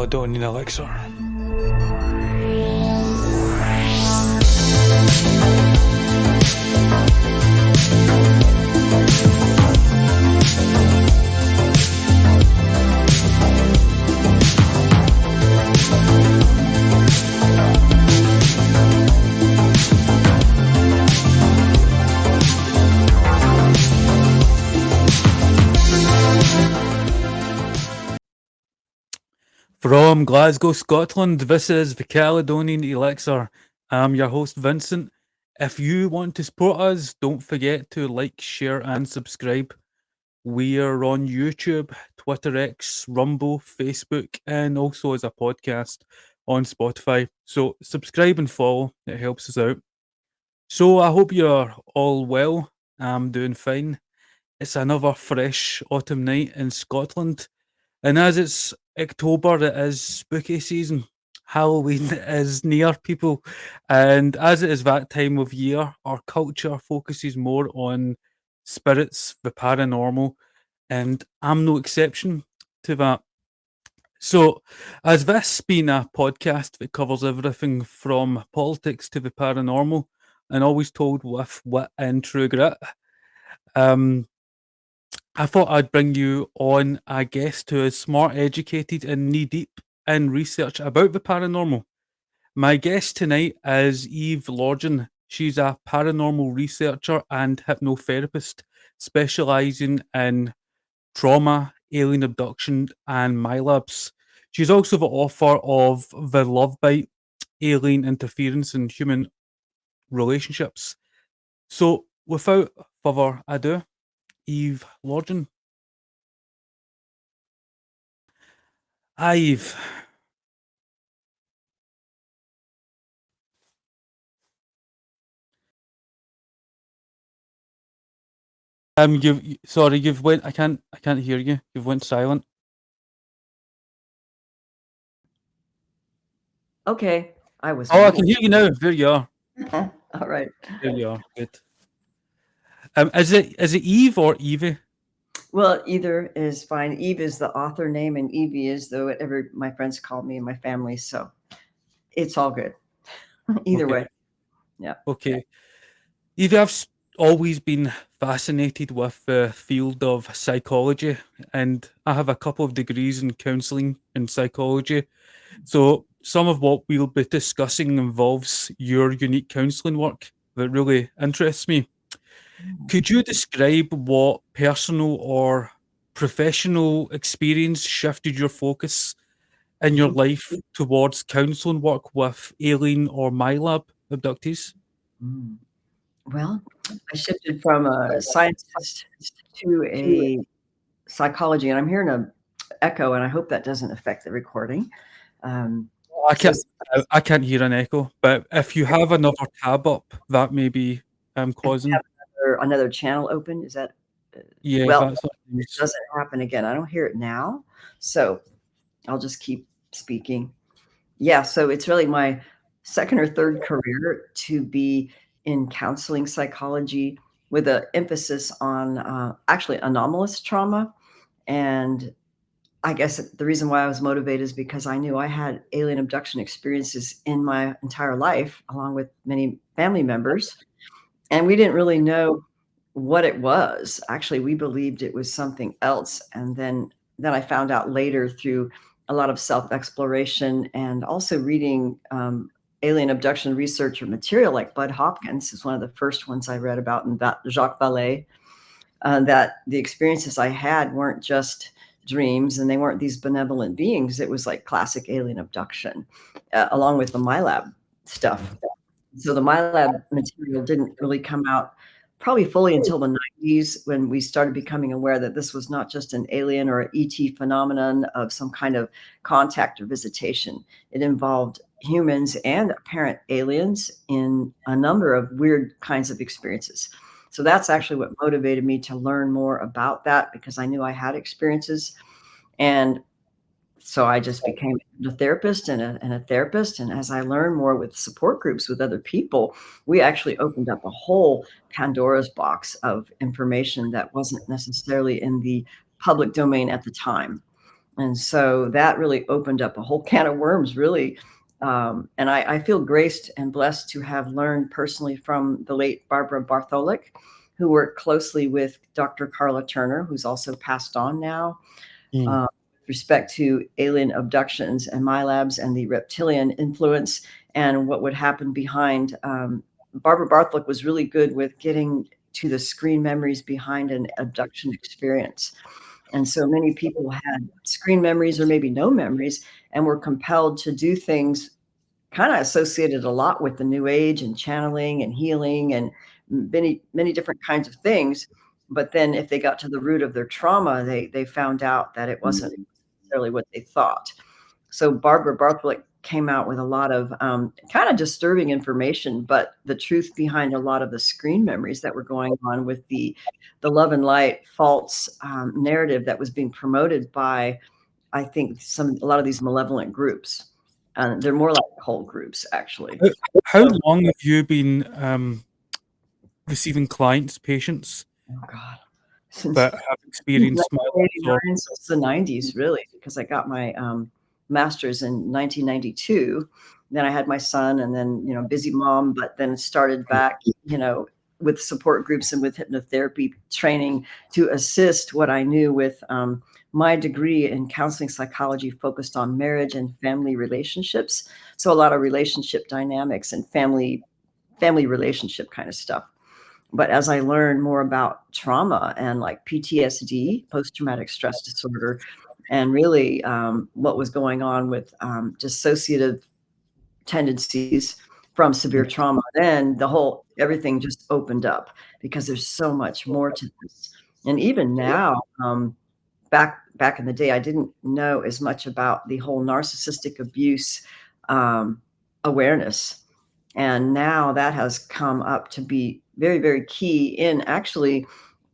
Caledonian elixir. From Glasgow, Scotland, this is the Caledonian Elixir. I'm your host, Vincent. If you want to support us, don't forget to like, share, and subscribe. We are on YouTube, Twitter X, Rumble, Facebook, and also as a podcast on Spotify. So subscribe and follow, it helps us out. So I hope you're all well. I'm doing fine. It's another fresh autumn night in Scotland. And as it's October, it is spooky season. Halloween is near, people. And as it is that time of year, our culture focuses more on spirits, the paranormal, and I'm no exception to that. So, as this being a podcast that covers everything from politics to the paranormal, and always told with wit and true grit, um, I thought I'd bring you on a guest who is smart, educated, and knee deep in research about the paranormal. My guest tonight is Eve Lorgen. She's a paranormal researcher and hypnotherapist specializing in trauma, alien abduction, and MILABs. She's also the author of The Love Bite, Alien Interference in Human Relationships. So, without further ado, Eve Lorgen. Hi, Eve. You've went. I can't hear you. You've went silent. Okay, I was. Oh, I can hear you now. There you are. All right. There you are. Good. Is it Eve or Evie? Well, either is fine. Eve is the author name, and Evie is whatever my friends call me and my family. So it's all good. Either way. Yeah. Okay. Evie, I've always been fascinated with the field of psychology, and I have a couple of degrees in counselling and psychology. So some of what we'll be discussing involves your unique counselling work that really interests me. Could you describe what personal or professional experience shifted your focus in your life towards counselling work with alien or MILAB abductees? Well, I shifted from a scientist to a psychology, and I'm hearing an echo, and I hope that doesn't affect the recording. I can't hear an echo, but if you have another tab up, that may be causing another channel open. Is that? Yeah. Well, it doesn't happen again. I don't hear it now, so I'll just keep speaking. Yeah, so it's really my second or third career to be in counseling psychology with an emphasis on actually anomalous trauma. And I guess the reason why I was motivated is because I knew I had alien abduction experiences in my entire life, along with many family members. And we didn't really know what it was. Actually, we believed it was something else. And then I found out later through a lot of self-exploration and also reading alien abduction researcher material, like Bud Hopkins is one of the first ones I read about, and that Jacques Vallée, that the experiences I had weren't just dreams and they weren't these benevolent beings. It was like classic alien abduction, along with the MILAB stuff. So the MILAB material didn't really come out probably fully until the 90s, when we started becoming aware that this was not just an alien or an ET phenomenon of some kind of contact or visitation. It involved humans and apparent aliens in a number of weird kinds of experiences. So that's actually what motivated me to learn more about that, because I knew I had experiences. And so I just became a therapist and a therapist. And as I learned more with support groups with other people, we actually opened up a whole Pandora's box of information that wasn't necessarily in the public domain at the time. And so that really opened up a whole can of worms, really. And I feel graced and blessed to have learned personally from the late Barbara Bartholic, who worked closely with Dr. Carla Turner, who's also passed on now, Mm. with respect to alien abductions and MILABs and the reptilian influence and what would happen behind. Barbara Bartholic was really good with getting to the screen memories behind an abduction experience. And so many people had screen memories or maybe no memories and were compelled to do things kind of associated a lot with the new age and channeling and healing and many different kinds of things. But then if they got to the root of their trauma, they found out that it wasn't necessarily what they thought. So Barbara Bartholic came out with a lot of kind of disturbing information, but the truth behind a lot of the screen memories that were going on with the love and light false narrative that was being promoted by, I think, a lot of these malevolent groups. They're more like cult groups, actually. How So, long have you been receiving clients, patients oh God, since that have experienced MILABs or 1989, since the 90s, really, because I got my master's in 1992. Then I had my son, and then, busy mom, but then started back, with support groups and with hypnotherapy training to assist what I knew with my degree in counseling psychology focused on marriage and family relationships. So a lot of relationship dynamics and family relationship kind of stuff. But as I learned more about trauma and like PTSD, post-traumatic stress disorder, and really what was going on with dissociative tendencies from severe trauma, then everything just opened up because there's so much more to this. And even now, back in the day, I didn't know as much about the whole narcissistic abuse um, awareness. And now that has come up to be very, very key in actually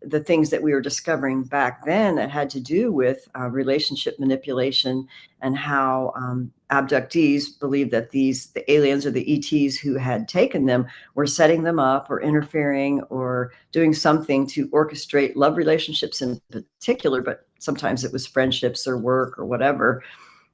the things that we were discovering back then that had to do with relationship manipulation and how abductees believed that the aliens or the ETs who had taken them were setting them up or interfering or doing something to orchestrate love relationships in particular, but sometimes it was friendships or work or whatever.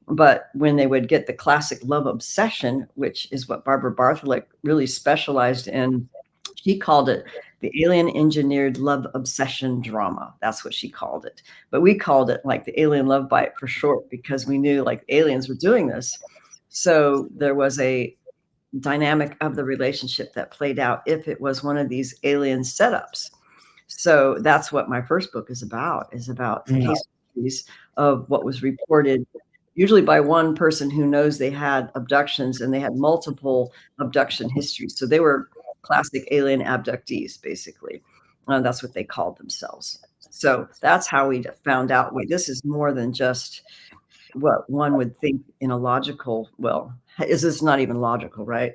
But when they would get the classic love obsession, which is what Barbara Bartholic really specialized in, she called it the alien engineered love obsession drama. That's what she called it. But we called it like the alien love bite for short because we knew like aliens were doing this. So there was a dynamic of the relationship that played out if it was one of these alien setups. So that's what my first book is about Mm. case studies of what was reported usually by one person who knows they had abductions and they had multiple abduction histories. So they were classic alien abductees, basically. That's what they called themselves. So that's how we found out, wait, this is more than just what one would think in a logical, well, is this not even logical, right?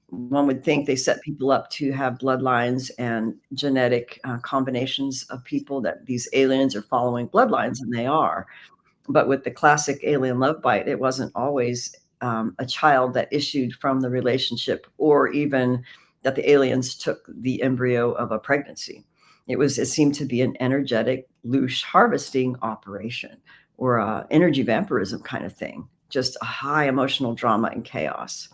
One would think they set people up to have bloodlines and genetic combinations of people, that these aliens are following bloodlines, and they are. But with the classic alien love bite, it wasn't always a child that issued from the relationship, or even that the aliens took the embryo of a pregnancy. It seemed to be an energetic loosh harvesting operation, or a energy vampirism kind of thing, just a high emotional drama and chaos.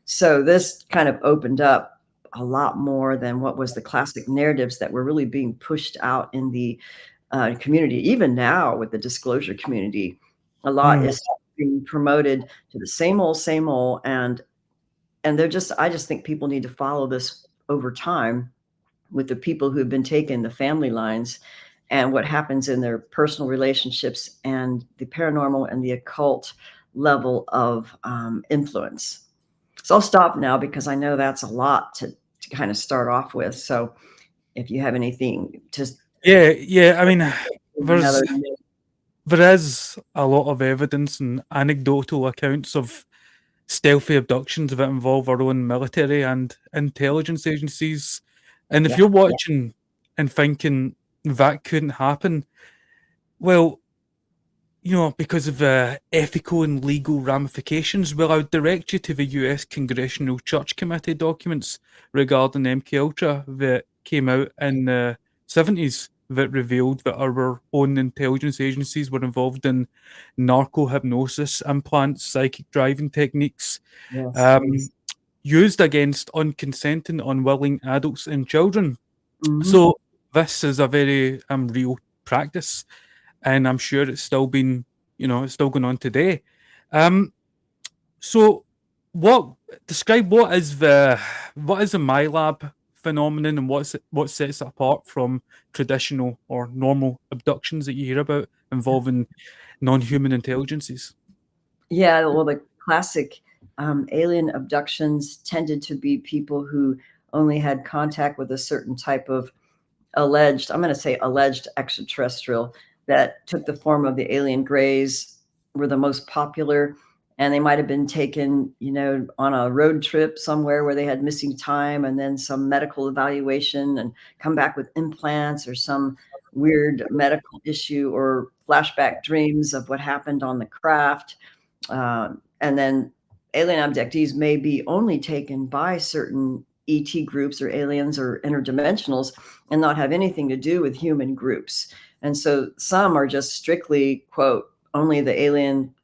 So this kind of opened up a lot more than what was the classic narratives that were really being pushed out in the community. Even now with the disclosure community, a lot Mm. is being promoted to the same old, and I just think people need to follow this over time with the people who have been taken, the family lines, and what happens in their personal relationships and the paranormal and the occult level of influence. So I'll stop now because I know that's a lot to kind of start off with. So if you have anything, just Yeah. I mean, another. there is a lot of evidence and anecdotal accounts of stealthy abductions that involve our own military and intelligence agencies. And if Yeah, you're watching and thinking that couldn't happen, well, because of ethical and legal ramifications, well, I would direct you to the US Congressional Church Committee documents regarding MK Ultra that came out in the 70s. that revealed that our own intelligence agencies were involved in narco hypnosis implants, psychic driving techniques, Yes. um, used against unconsenting, unwilling adults and children. Hmm. So this is a very real practice, and I'm sure it's still been, it's still going on today. Um, so, what describe what is the MILAB phenomenon, and what sets it apart from traditional or normal abductions that you hear about involving non-human intelligences? Yeah, well, the classic alien abductions tended to be people who only had contact with a certain type of alleged, I'm going to say alleged extraterrestrial that took the form of the alien grays were the most popular. And they might have been taken, on a road trip somewhere where they had missing time and then some medical evaluation and come back with implants or some weird medical issue or flashback dreams of what happened on the craft. And then alien abductees may be only taken by certain ET groups or aliens or interdimensionals and not have anything to do with human groups. And so some are just strictly, quote, only the alien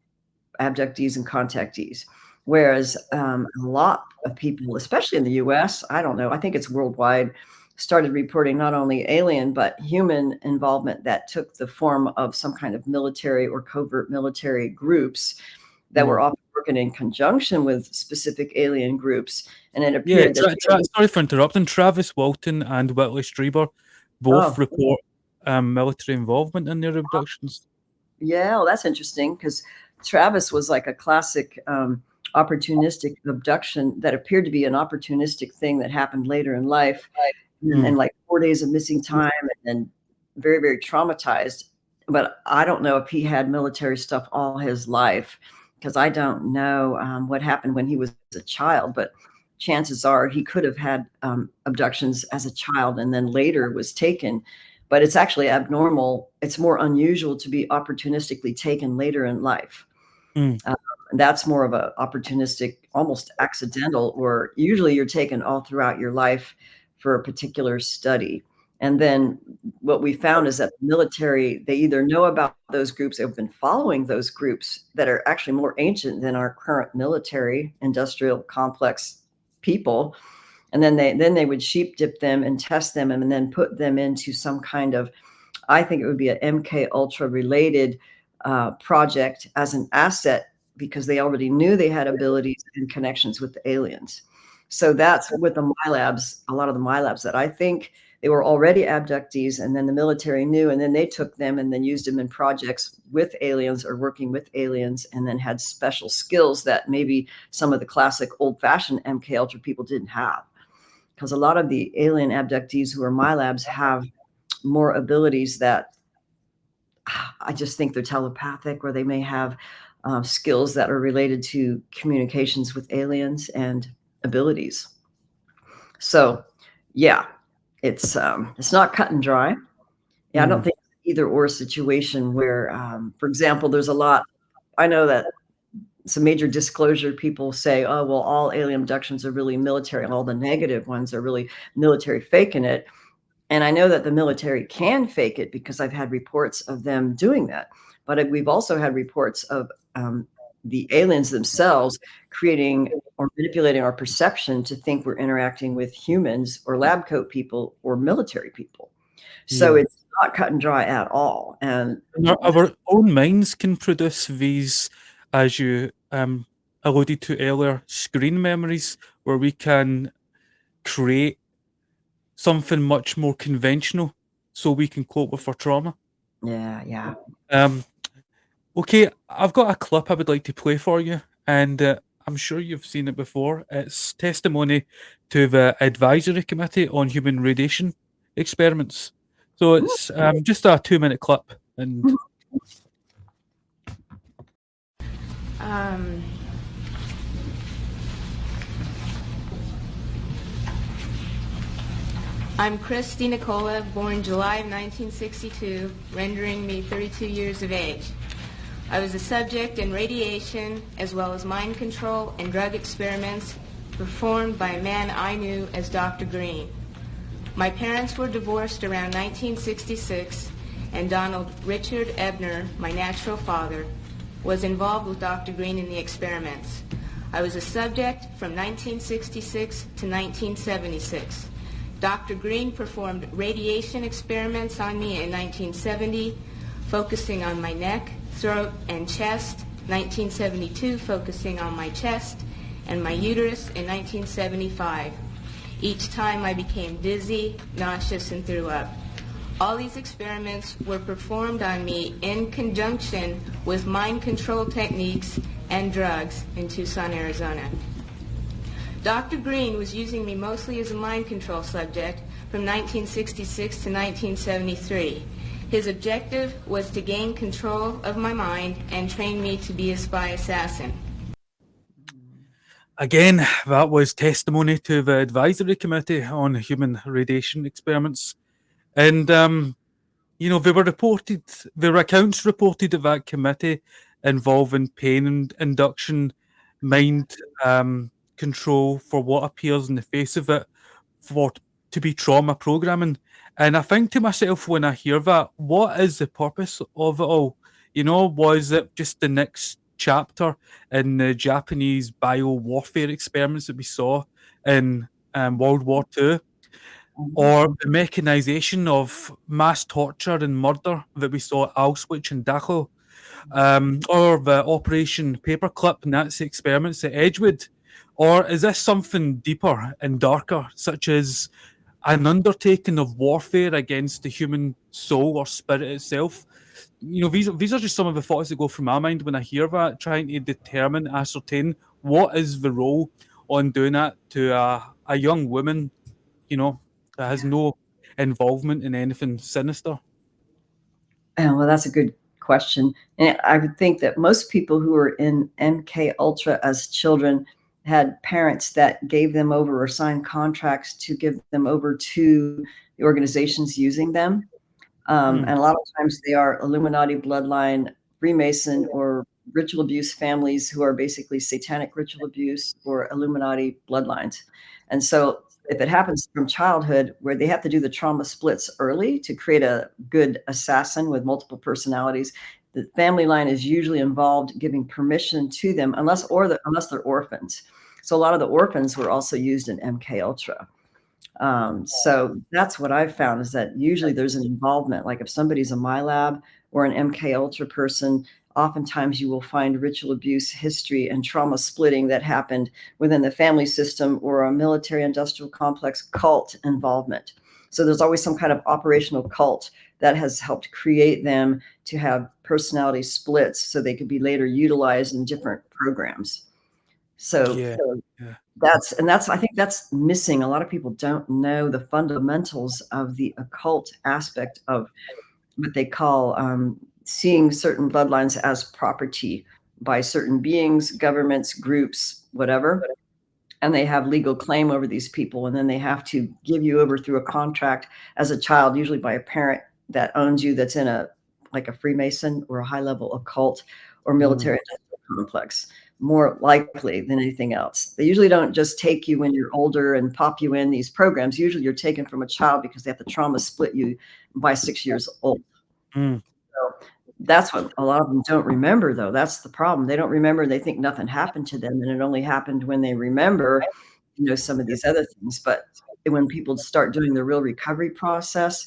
abductees and contactees. Whereas a lot of people, especially in the US, I don't know, I think it's worldwide, started reporting not only alien, but human involvement that took the form of some kind of military or covert military groups that were Mm. often working in conjunction with specific alien groups. And it Yeah, appeared that, sorry for interrupting. Travis Walton and Whitley Strieber both oh, report military involvement in their abductions. yeah, well, that's interesting because Travis was like a classic opportunistic abduction that appeared to be an opportunistic thing that happened later in life, and Mm. like 4 days of missing time, and then very, very traumatized. But I don't know if he had military stuff all his life because I don't know what happened when he was a child. But chances are he could have had abductions as a child and then later was taken. But it's actually abnormal. It's more unusual to be opportunistically taken later in life. Mm. And that's more of a opportunistic, almost accidental, or usually you're taken all throughout your life for a particular study. And then what we found is that the military, they either know about those groups, they've been following those groups that are actually more ancient than our current military industrial complex people. And then they would sheep dip them and test them and then put them into some kind of, I think it would be an MK Ultra related project as an asset because they already knew they had abilities and connections with the aliens. So that's with the MILABs, a lot of the MILABs that I think they were already abductees and then the military knew and then they took them and then used them in projects with aliens or working with aliens and then had special skills that maybe some of the classic old-fashioned MK Ultra people didn't have. Because a lot of the alien abductees who are MILABs have more abilities that I just think they're telepathic, or they may have skills that are related to communications with aliens and abilities. So, yeah, it's not cut and dry. Yeah, I don't Mm. think it's an either or situation where, for example, there's a lot. I know that some major disclosure people say, oh, well, all alien abductions are really military, and all the negative ones are really military faking it. And I know that the military can fake it because I've had reports of them doing that. But we've also had reports of the aliens themselves creating or manipulating our perception to think we're interacting with humans or lab coat people or military people. So Yeah. it's not cut and dry at all. And And our own minds can produce these, as you alluded to earlier, screen memories, where we can create something much more conventional so we can cope with our trauma. yeah, yeah. Um, okay, I've got a clip I would like to play for you, and I'm sure you've seen it before. It's testimony to the Advisory Committee on Human Radiation Experiments. So it's just a 2-minute clip, and Um, I'm Christy Nicola, born July of 1962, rendering me 32 years of age. I was a subject in radiation as well as mind control and drug experiments performed by a man I knew as Dr. Green. My parents were divorced around 1966, and Donald Richard Ebner, my natural father, was involved with Dr. Green in the experiments. I was a subject from 1966 to 1976. Dr. Green performed radiation experiments on me in 1970, focusing on my neck, throat, and chest, 1972 focusing on my chest and my uterus in 1975. Each time I became dizzy, nauseous, and threw up. All these experiments were performed on me in conjunction with mind control techniques and drugs in Tucson, Arizona. Dr. Green was using me mostly as a mind control subject from 1966 to 1973. His objective was to gain control of my mind and train me to be a spy assassin. Again, that was testimony to the Advisory Committee on Human Radiation Experiments. And, there were accounts reported at that committee involving pain and induction, mind control for what appears in the face of it to be trauma programming. And I think to myself when I hear that, what is the purpose of it all? Was it just the next chapter in the Japanese bio-warfare experiments that we saw in World War II? Or the mechanization of mass torture and murder that we saw at Auschwitz and Dachau? Or the Operation Paperclip Nazi experiments at Edgewood? Or is this something deeper and darker, such as an undertaking of warfare against the human soul or spirit itself? These are just some of the thoughts that go through my mind when I hear that, trying to ascertain what is the role on doing that to a young woman, that has no involvement in anything sinister. Well, that's a good question. And I would think that most people who were in MK Ultra as children had parents that gave them over or signed contracts to give them over to the organizations using them. And a lot of times they are Illuminati bloodline, Freemason, or ritual abuse families who are basically satanic ritual abuse or Illuminati bloodlines. And so if it happens from childhood where they have to do the trauma splits early to create a good assassin with multiple personalities, the family line is usually involved giving permission to them unless they're orphans. So a lot of the orphans were also used in MK Ultra. So that's what I've found is that usually there's an involvement. Like if somebody's a MILAB or an MK Ultra person, oftentimes you will find ritual abuse history and trauma splitting that happened within the family system or a military industrial complex cult involvement. So there's always some kind of operational cult that has helped create them to have personality splits so they could be later utilized in different programs. So I think that's missing. A lot of people don't know the fundamentals of the occult aspect of what they call seeing certain bloodlines as property by certain beings, governments, groups, whatever. And they have legal claim over these people. And then they have to give you over through a contract as a child, usually by a parent that owns you, that's in a Freemason or a high level occult or military complex, more likely than anything else. They usually don't just take you when you're older and pop you in these programs. Usually you're taken from a child because they have to trauma split you by 6 years old. So that's what a lot of them don't remember, though. That's the problem. They don't remember. They think nothing happened to them, and it only happened when they remember, some of these other things. But when people start doing the real recovery process,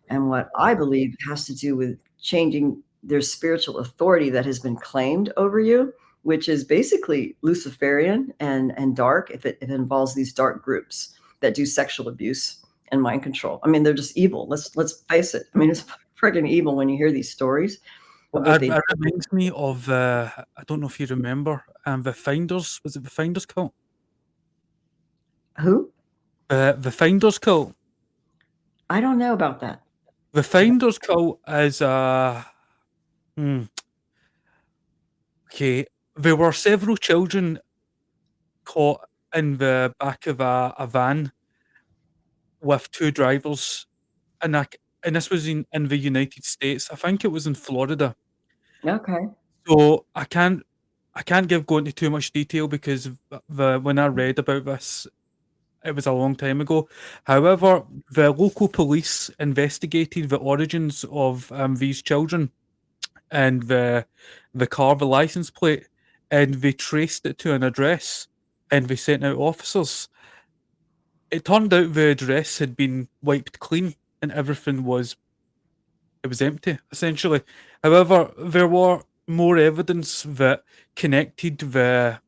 and what I believe has to do with changing their spiritual authority that has been claimed over you, which is basically Luciferian and dark, if it involves these dark groups that do sexual abuse and mind control. I mean, they're just evil. Let's face it. I mean, it's friggin' evil when you hear these stories. It reminds me of, I don't know if you remember, the Finders. Was it the Finders cult? Who? The Finders cult. I don't know about that. The Finders cult is okay. There were several children caught in the back of a van with two drivers, and this was in the United States. I think it was in Florida. Okay. So I can't go into too much detail because when I read about this, it was a long time ago. However, the local police investigated the origins of these children and the car, the license plate, and they traced it to an address, and they sent out officers. It turned out the address had been wiped clean, and everything was empty, essentially. However, there were more evidence that connected the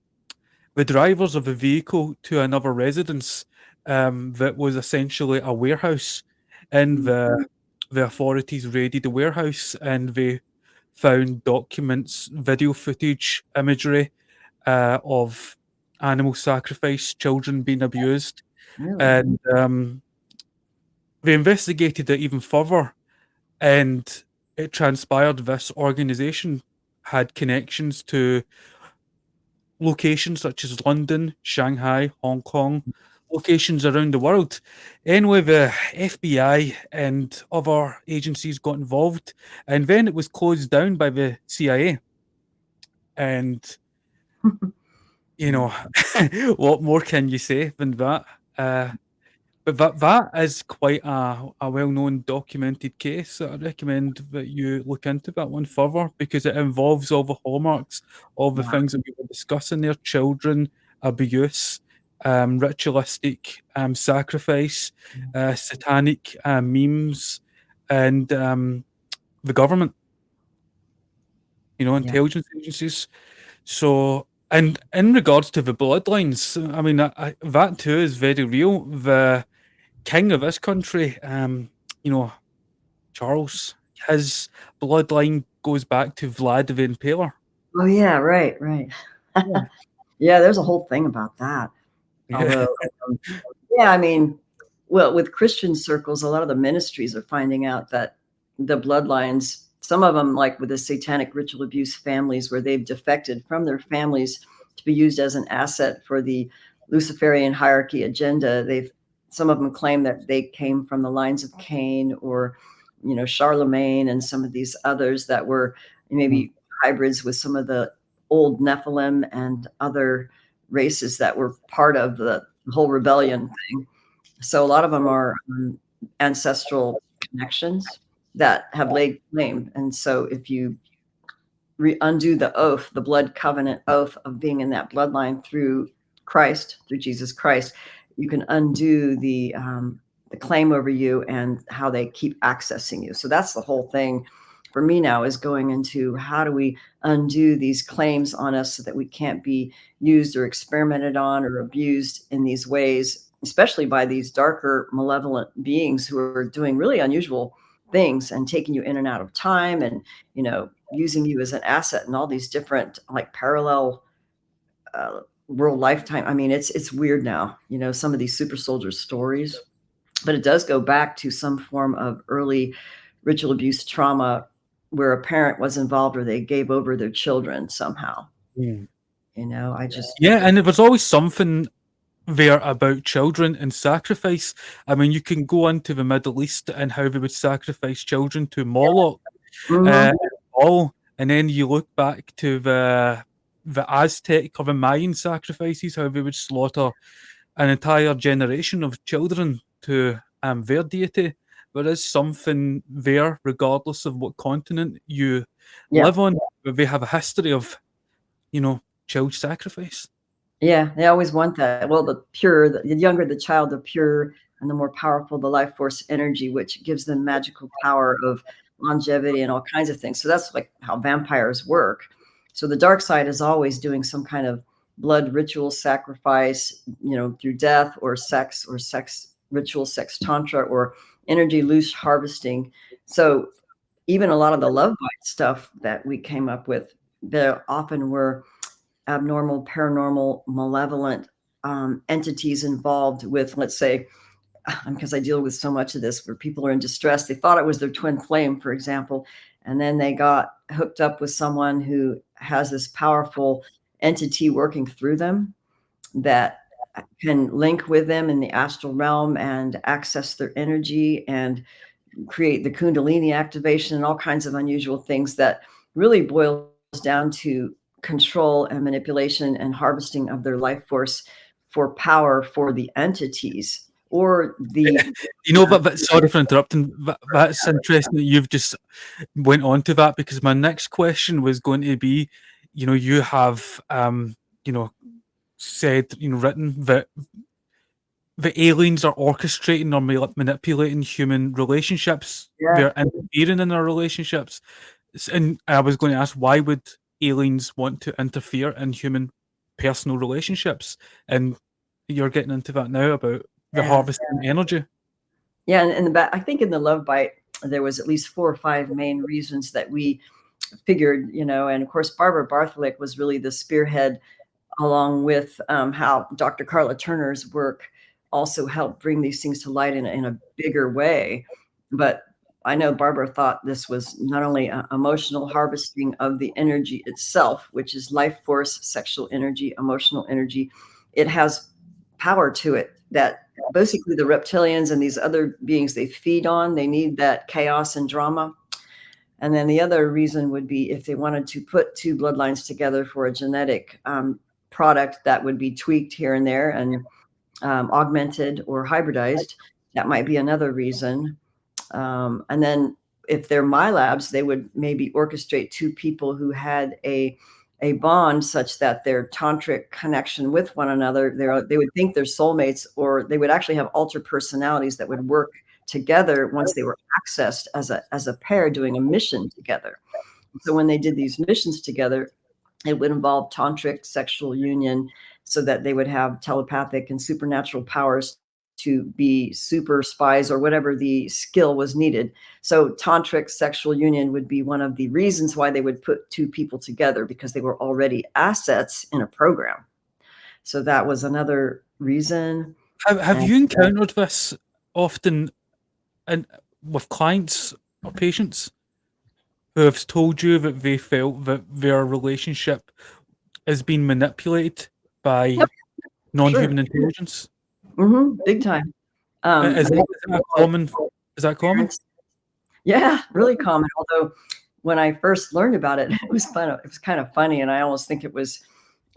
drivers of the vehicle to another residence, that was essentially a warehouse, and the authorities raided the warehouse and they found documents, video footage, imagery of animal sacrifice, children being abused, Really? and they investigated it even further, and it transpired this organization had connections to locations such as London, Shanghai, Hong Kong, locations around the world. Anyway, the FBI and other agencies got involved, and then it was closed down by the CIA. And, you know, what more can you say than that? But that is quite a well-known documented case. I recommend that you look into that one further because it involves all the hallmarks, all the Wow. things that we were discussing there: children, abuse, ritualistic sacrifice, satanic memes, and the government, Yeah. intelligence agencies. So, and in regards to the bloodlines, I mean, that too is very real. The king of this country, Charles, his bloodline goes back to Vlad the Impaler. Oh yeah, right. Yeah. Yeah, there's a whole thing about that. Yeah. Although, yeah, I mean, well, with Christian circles, a lot of the ministries are finding out that the bloodlines, some of them, like with the satanic ritual abuse families, where they've defected from their families to be used as an asset for the Luciferian hierarchy agenda. Some of them claim that they came from the lines of Cain or, Charlemagne and some of these others that were maybe hybrids with some of the old Nephilim and other races that were part of the whole rebellion thing. So a lot of them are ancestral connections that have laid claim. And so if you undo the oath, the blood covenant oath of being in that bloodline through Christ, through Jesus Christ, you can undo the claim over you and how they keep accessing you. So that's the whole thing for me now, is going into how do we undo these claims on us so that we can't be used or experimented on or abused in these ways, especially by these darker, malevolent beings who are doing really unusual things and taking you in and out of time and, using you as an asset in all these different like parallel world lifetime. I mean, it's weird now, some of these super soldier stories, but it does go back to some form of early ritual abuse trauma where a parent was involved or they gave over their children somehow. Yeah. Yeah, And there was always something there about children and sacrifice. I mean, you can go into the Middle East and how they would sacrifice children to Moloch, and then you look back to the Aztec or the Mayan sacrifices, how they would slaughter an entire generation of children to their deity. There is something there, regardless of what continent you live on, where they have a history of, child sacrifice. Yeah, they always want that. Well, the younger the child, the pure and the more powerful the life force energy, which gives them magical power of longevity and all kinds of things. So that's like how vampires work. So the dark side is always doing some kind of blood ritual sacrifice, through death or sex ritual, sex tantra, or energy loose harvesting. So even a lot of the love bite stuff that we came up with, there often were abnormal, paranormal, malevolent entities involved with, let's say, because I deal with so much of this where people are in distress. They thought it was their twin flame, for example, and then they got hooked up with someone who has this powerful entity working through them that can link with them in the astral realm and access their energy and create the Kundalini activation and all kinds of unusual things that really boils down to control and manipulation and harvesting of their life force for power for the entities or the Sorry for interrupting. That's interesting that you've just went on to that, because my next question was going to be, you have said, written that the aliens are orchestrating or manipulating human relationships. They're interfering in our relationships. And I was going to ask, why would aliens want to interfere in human personal relationships? And you're getting into that now about the harvesting energy. Yeah, and I think in the Love Bite, there was at least 4 or 5 main reasons that we figured, and of course, Barbara Bartholic was really the spearhead, along with how Dr. Carla Turner's work also helped bring these things to light in a bigger way. But I know Barbara thought this was not only emotional harvesting of the energy itself, which is life force, sexual energy, emotional energy. It has power to it that basically the reptilians and these other beings they feed on, they need that chaos and drama. And then the other reason would be if they wanted to put 2 bloodlines together for a genetic product that would be tweaked here and there and augmented or hybridized, that might be another reason. And then if they're MILABs, they would maybe orchestrate 2 people who had a bond such that their tantric connection with one another, they would think they're soulmates, or they would actually have alter personalities that would work together once they were accessed as a pair doing a mission together. So when they did these missions together, it would involve tantric sexual union so that they would have telepathic and supernatural powers to be super spies or whatever the skill was needed. So tantric sexual union would be one of the reasons why they would put 2 people together, because they were already assets in a program. So that was another reason. Have you encountered this often with clients or patients who have told you that they felt that their relationship is being manipulated by non-human intelligence? Big time. Is that common? Is that common? Yeah, really common. Although when I first learned about it, it was kind of funny, and I almost think it was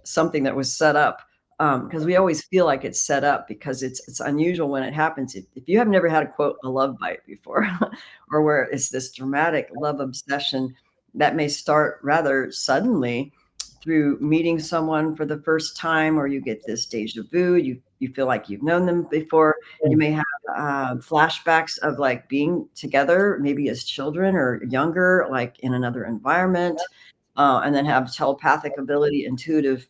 something that was set up, because we always feel like it's set up because it's unusual when it happens. If you have never had a love bite before, or where it's this dramatic love obsession that may start rather suddenly through meeting someone for the first time, or you get this deja vu, you feel like you've known them before. You may have flashbacks of like being together, maybe as children or younger, like in another environment, and then have telepathic ability, intuitive.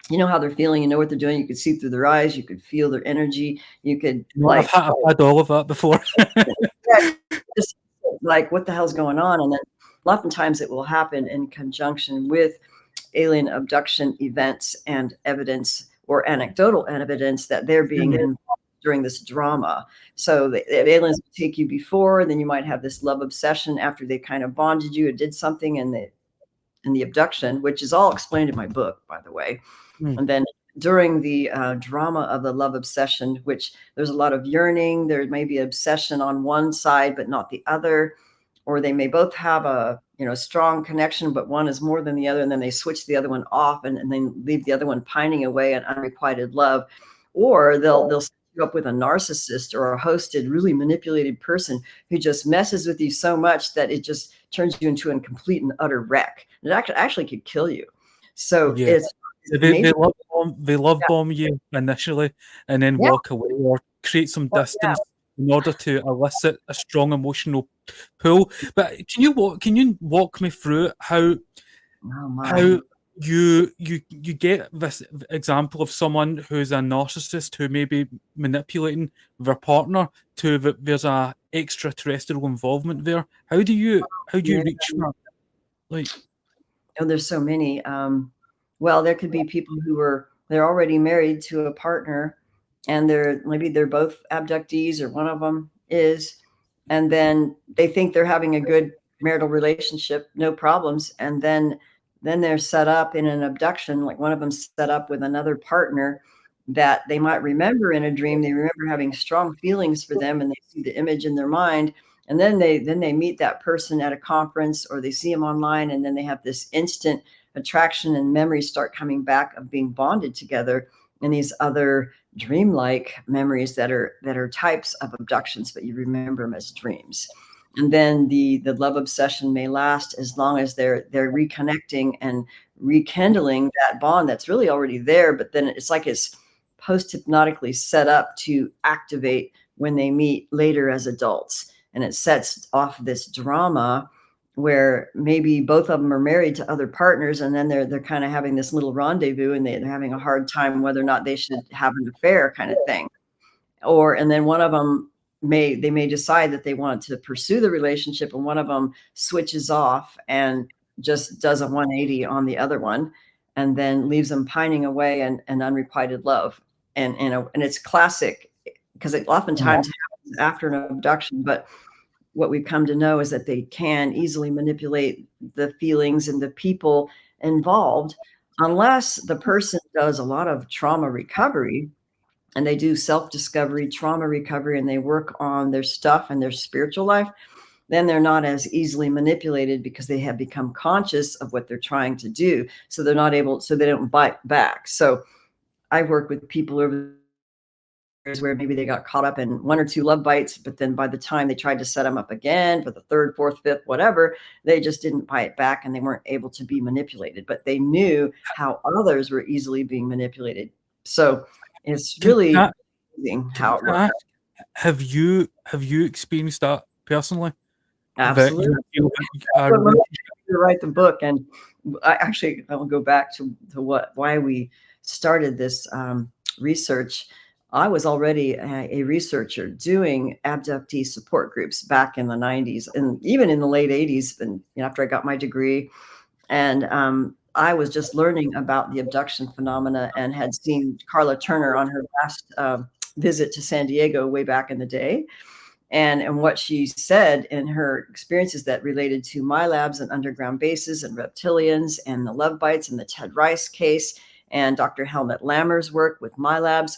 You know how they're feeling, you know what they're doing. You could see through their eyes, you could feel their energy. You could I've had all of that before. Just like, what the hell's going on? And then oftentimes it will happen in conjunction with alien abduction events and evidence or anecdotal evidence that they're being involved during this drama. So the aliens take you before, and then you might have this love obsession after they kind of bonded you and did something in the abduction, which is all explained in my book, by the way. And then during the drama of the love obsession, which there's a lot of yearning, there may be obsession on one side but not the other, or they may both have a strong connection, but one is more than the other, and then they switch the other one off and then leave the other one pining away in unrequited love. Or they'll set you up with a narcissist or a hosted, really manipulated person who just messes with you so much that it just turns you into a complete and utter wreck. It actually could kill you. So they love bomb you initially and then walk away or create some distance in order to elicit a strong emotional pull. But can you walk me through how you get this example of someone who's a narcissist who may be manipulating their partner to that there's a extraterrestrial involvement there? How do you reach that? Like, there's so many. Well, there could be people who they're already married to a partner, and maybe they're both abductees, or one of them is, and then they think they're having a good marital relationship, no problems, and then they're set up in an abduction, like one of them set up with another partner that they might remember in a dream. They remember having strong feelings for them, and they see the image in their mind. And then they meet that person at a conference, or they see them online, and then they have this instant attraction and memories start coming back of being bonded together. and these other dreamlike memories that are types of abductions, but you remember them as dreams. And then the love obsession may last as long as they're reconnecting and rekindling that bond that's really already there, but then it's like it's post-hypnotically set up to activate when they meet later as adults. And it sets off this drama where maybe both of them are married to other partners, and then they're kind of having this little rendezvous, and they're having a hard time whether or not they should have an affair kind of thing. And then one of them may decide that they want to pursue the relationship, and one of them switches off and just does a 180 on the other one, and then leaves them pining away in unrequited love. And it's classic because it oftentimes happens after an abduction, but what we've come to know is that they can easily manipulate the feelings and the people involved, unless the person does a lot of trauma recovery, and they do self-discovery, trauma recovery, and they work on their stuff and their spiritual life. Then they're not as easily manipulated because they have become conscious of what they're trying to do. So they're not able, so they don't bite back. So I work with people over where maybe they got caught up in one or two love bites, but then by the time they tried to set them up again for the third, fourth, fifth, whatever, they just didn't bite back, and they weren't able to be manipulated, but they knew how others were easily being manipulated. So it's really amazing how it works. Have you experienced that personally? Absolutely. To write the book, and I'll go back to why we started this research. I was already a researcher doing abductee support groups back in the 90s, and even in the late 80s, and after I got my degree. And I was just learning about the abduction phenomena, and had seen Carla Turner on her last visit to San Diego way back in the day. And what she said in her experiences that related to MILABs and underground bases and reptilians and the love bites and the Ted Rice case and Dr. Helmut Lammer's work with MILABs.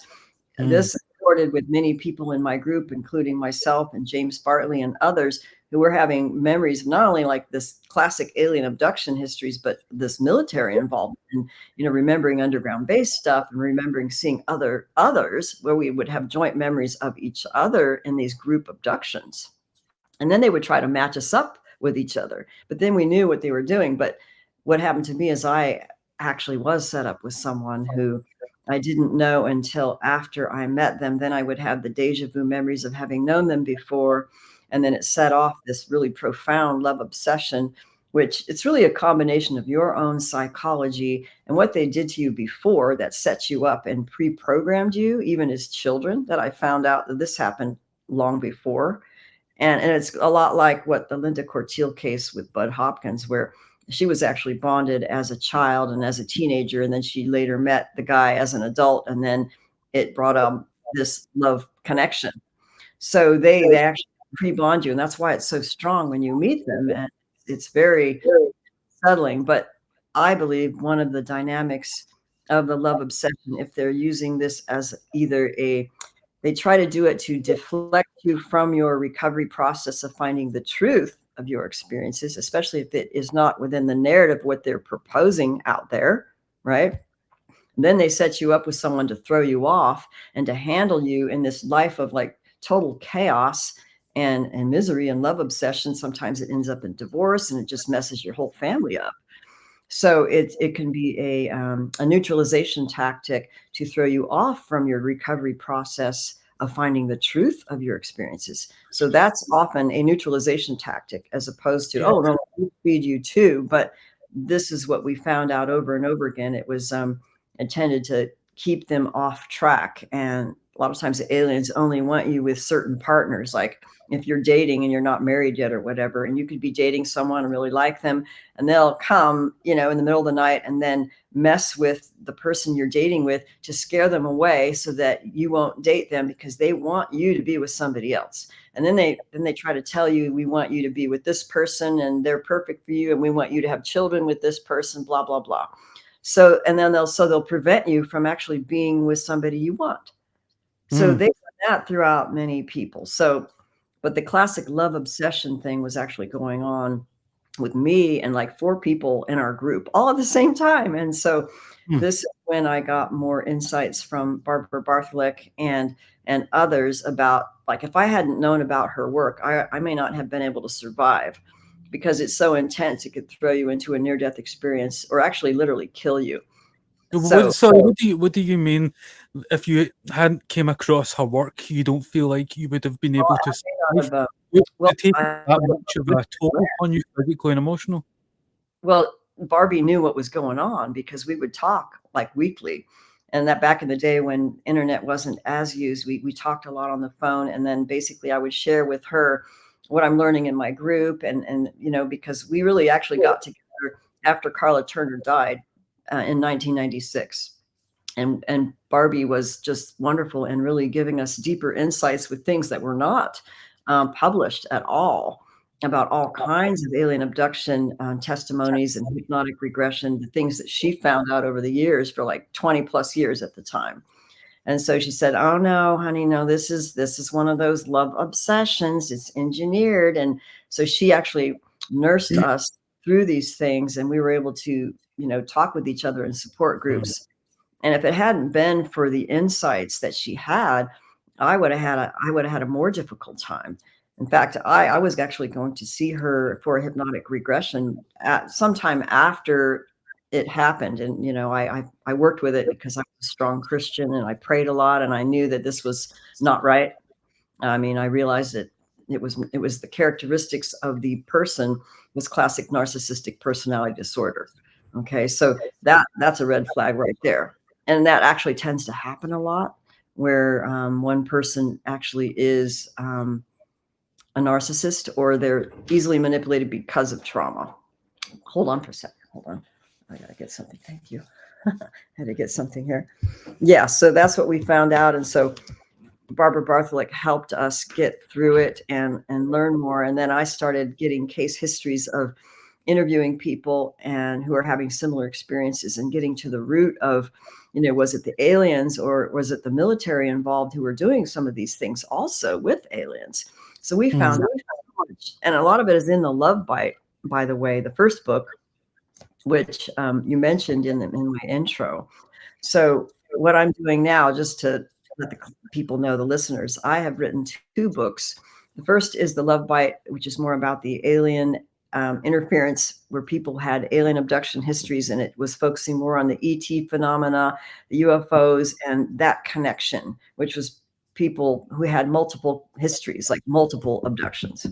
This supported with many people in my group, including myself and James Bartley and others, who were having memories of not only like this classic alien abduction histories, but this military involvement, and remembering underground base stuff, and remembering seeing others where we would have joint memories of each other in these group abductions. And then they would try to match us up with each other, but then we knew what they were doing. But what happened to me is I actually was set up with someone who I didn't know until after I met them. Then I would have the deja vu memories of having known them before. And then it set off this really profound love obsession, which it's really a combination of your own psychology and what they did to you before that sets you up and pre-programmed you, even as children, that I found out that this happened long before. And it's a lot like what the Linda Cortiel case with Bud Hopkins, where she was actually bonded as a child and as a teenager, and then she later met the guy as an adult, and then it brought up this love connection. So they actually pre-bond you, and that's why it's so strong when you meet them, and it's very settling. But I believe one of the dynamics of the love obsession, if they're using this as either they try to do it to deflect you from your recovery process of finding the truth of your experiences, especially if it is not within the narrative what they're proposing out there, right? Then they set you up with someone to throw you off and to handle you in this life of like total chaos and misery and love obsession. Sometimes it ends up in divorce, and it just messes your whole family up. So it can be a neutralization tactic to throw you off from your recovery process of finding the truth of your experiences. So that's often a neutralization tactic, as opposed to, oh, no, we feed you too. But this is what we found out over and over again. It was intended to keep them off track. And a lot of times the aliens only want you with certain partners. Like if you're dating and you're not married yet or whatever, and you could be dating someone and really like them, and they'll come, in the middle of the night and then mess with the person you're dating with to scare them away so that you won't date them because they want you to be with somebody else. And then they try to tell you, we want you to be with this person and they're perfect for you, and we want you to have children with this person, blah, blah, blah. So, and then they'll prevent you from actually being with somebody you want. So they've done that throughout many people. So, but the classic love obsession thing was actually going on with me and like 4 people in our group all at the same time. And so this is when I got more insights from Barbara Bartholick and others about, like, if I hadn't known about her work, I may not have been able to survive, because it's so intense. It could throw you into a near-death experience, or actually literally kill you. So, Sorry, what do you mean? If you hadn't came across her work, you don't feel like you would have been able to survive? well, It take I, that much of a toll on you, physically and emotional? well, Barbie knew what was going on, because we would talk like weekly. And that back in the day when internet wasn't as used, we talked a lot on the phone. And then basically I would share with her what I'm learning in my group. And because we really actually got together after Carla Turner died in 1996. And Barbie was just wonderful and really giving us deeper insights with things that were not published at all, about all kinds of alien abduction testimonies and hypnotic regression, the things that she found out over the years, for like 20 plus years at the time. And so she said, "Oh no, honey, no, this is one of those love obsessions. It's engineered." And so she actually nursed us through these things, and we were able to, talk with each other in support groups. And if it hadn't been for the insights that she had, I would have had a more difficult time. In fact, I was actually going to see her for a hypnotic regression at sometime after it happened. And, I worked with it because I was a strong Christian and I prayed a lot, and I knew that this was not right. I mean, I realized that it was the characteristics of the person was classic narcissistic personality disorder. Okay, so that's a red flag right there. And that actually tends to happen a lot, where one person actually is a narcissist, or they're easily manipulated because of trauma. Hold on for a second. Hold on. I gotta get something. Thank you. Had to get something here. Yeah, so that's what we found out. And so Barbara Bartholick helped us get through it and learn more. And then I started getting case histories of interviewing people and who are having similar experiences, and getting to the root of, was it the aliens, or was it the military involved who were doing some of these things also with aliens? So we found out so much, and a lot of it is in the Love Bite, by the way, the first book, which you mentioned in my intro. So what I'm doing now, just to let the people know, the listeners, I have written 2 books. The first is the Love Bite, which is more about the alien interference, where people had alien abduction histories, and it was focusing more on the ET phenomena, the UFOs, and that connection, which was people who had multiple histories, like multiple abductions.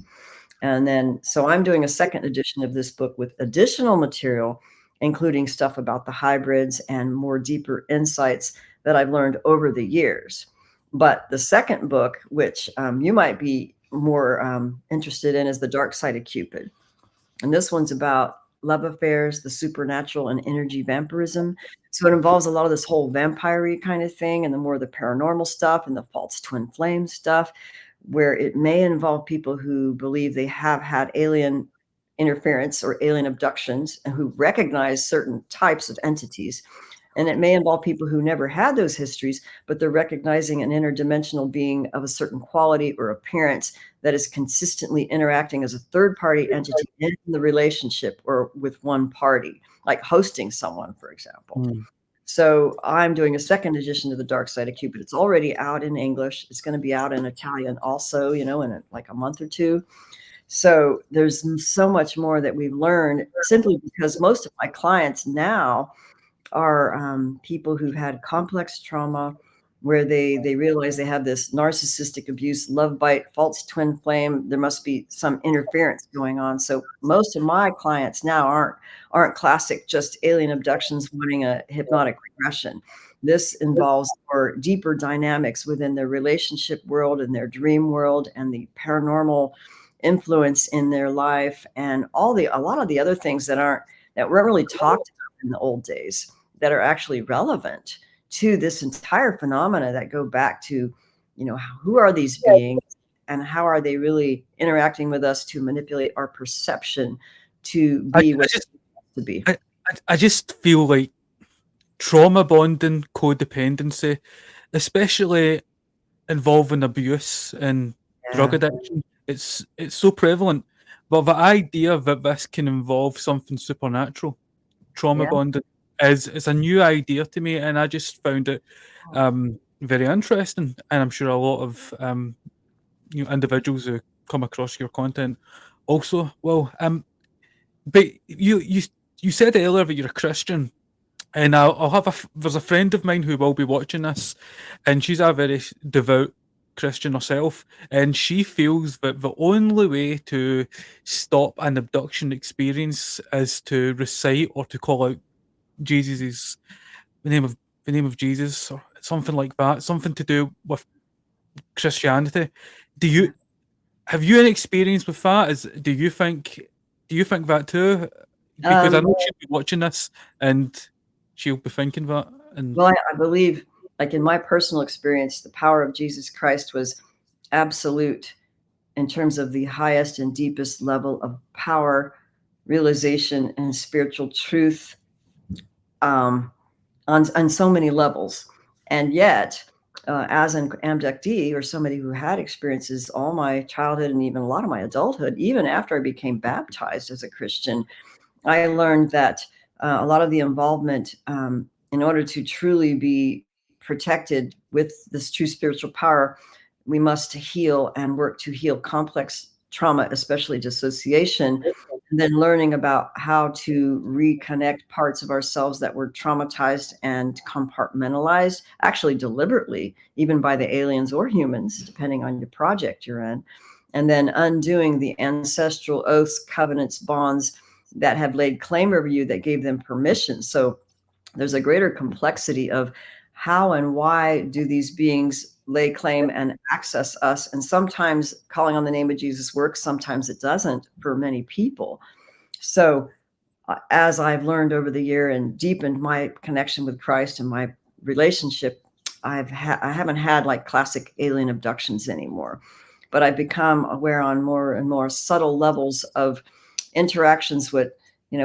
And then, so I'm doing a second edition of this book with additional material, including stuff about the hybrids and more deeper insights that I've learned over the years. But the second book, which you might be more interested in, is The Dark Side of Cupid. And this one's about love affairs, the supernatural, and energy vampirism. So it involves a lot of this whole vampire-y kind of thing, and the more the paranormal stuff and the false twin flame stuff, where it may involve people who believe they have had alien interference or alien abductions, and who recognize certain types of entities. And it may involve people who never had those histories, but they're recognizing an interdimensional being of a certain quality or appearance that is consistently interacting as a third-party entity in the relationship, or with one party, like hosting someone, for example. So I'm doing a second edition of The Dark Side of Cupid. It's already out in English. It's going to be out in Italian also, in like a month or 2. So there's so much more that we've learned, simply because most of my clients now are people who've had complex trauma, where they realize they have this narcissistic abuse, love bite, false twin flame. There must be some interference going on. So most of my clients now aren't classic just alien abductions wanting a hypnotic regression. This involves more deeper dynamics within their relationship world and their dream world, and the paranormal influence in their life, and a lot of the other things that weren't really talked about in the old days, that are actually relevant to this entire phenomena, that go back to, who are these beings, and how are they really interacting with us to manipulate our perception to be what it's supposed to be. I just feel like trauma bonding, codependency, especially involving abuse and drug addiction, it's so prevalent. But the idea that this can involve something supernatural, trauma bonding, is a new idea to me, and I just found it very interesting. And I'm sure a lot of individuals who come across your content also will. But you said earlier that you're a Christian, and I'll have there's a friend of mine who will be watching this, and she's a very devout Christian herself, and she feels that the only way to stop an abduction experience is to recite or to call out Jesus's the name of Jesus or something like that, something to do with Christianity. Do you have you any experience with that? Do you think that too? Because I know she'll be watching this and she'll be thinking that. And well, I believe, like in my personal experience, the power of Jesus Christ was absolute in terms of the highest and deepest level of power, realization, and spiritual truth on so many levels. And yet, as an abductee or somebody who had experiences all my childhood and even a lot of my adulthood, even after I became baptized as a Christian, I learned that a lot of the involvement in order to truly be protected with this true spiritual power, we must heal and work to heal complex trauma, especially dissociation, and then learning about how to reconnect parts of ourselves that were traumatized and compartmentalized, actually deliberately, even by the aliens or humans, depending on your project you're in, and then undoing the ancestral oaths, covenants, bonds that have laid claim over you that gave them permission. So there's a greater complexity of how and why do these beings lay claim and access us. And sometimes calling on the name of Jesus works, sometimes it doesn't for many people. So as I've learned over the year and deepened my connection with Christ and my relationship, I haven't had like classic alien abductions anymore, but I've become aware on more and more subtle levels of interactions with,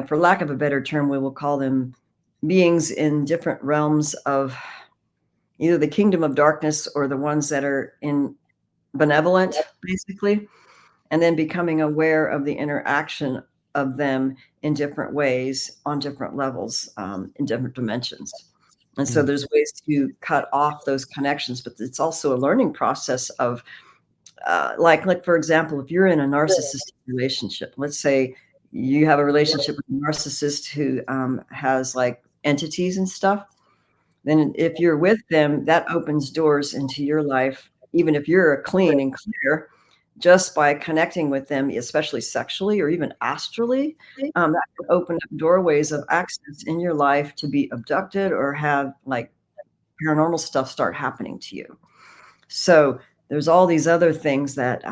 for lack of a better term, we will call them beings in different realms of either the kingdom of darkness or the ones that are in benevolent, basically, and then becoming aware of the interaction of them in different ways on different levels, in different dimensions. And so there's ways to cut off those connections, but it's also a learning process of like for example, if you're in a narcissistic relationship, let's say you have a relationship with a narcissist who has like entities and stuff, then if you're with them, that opens doors into your life, even if you're clean and clear, just by connecting with them, especially sexually or even astrally, that can open up doorways of access in your life to be abducted or have like paranormal stuff start happening to you. So there's all these other things that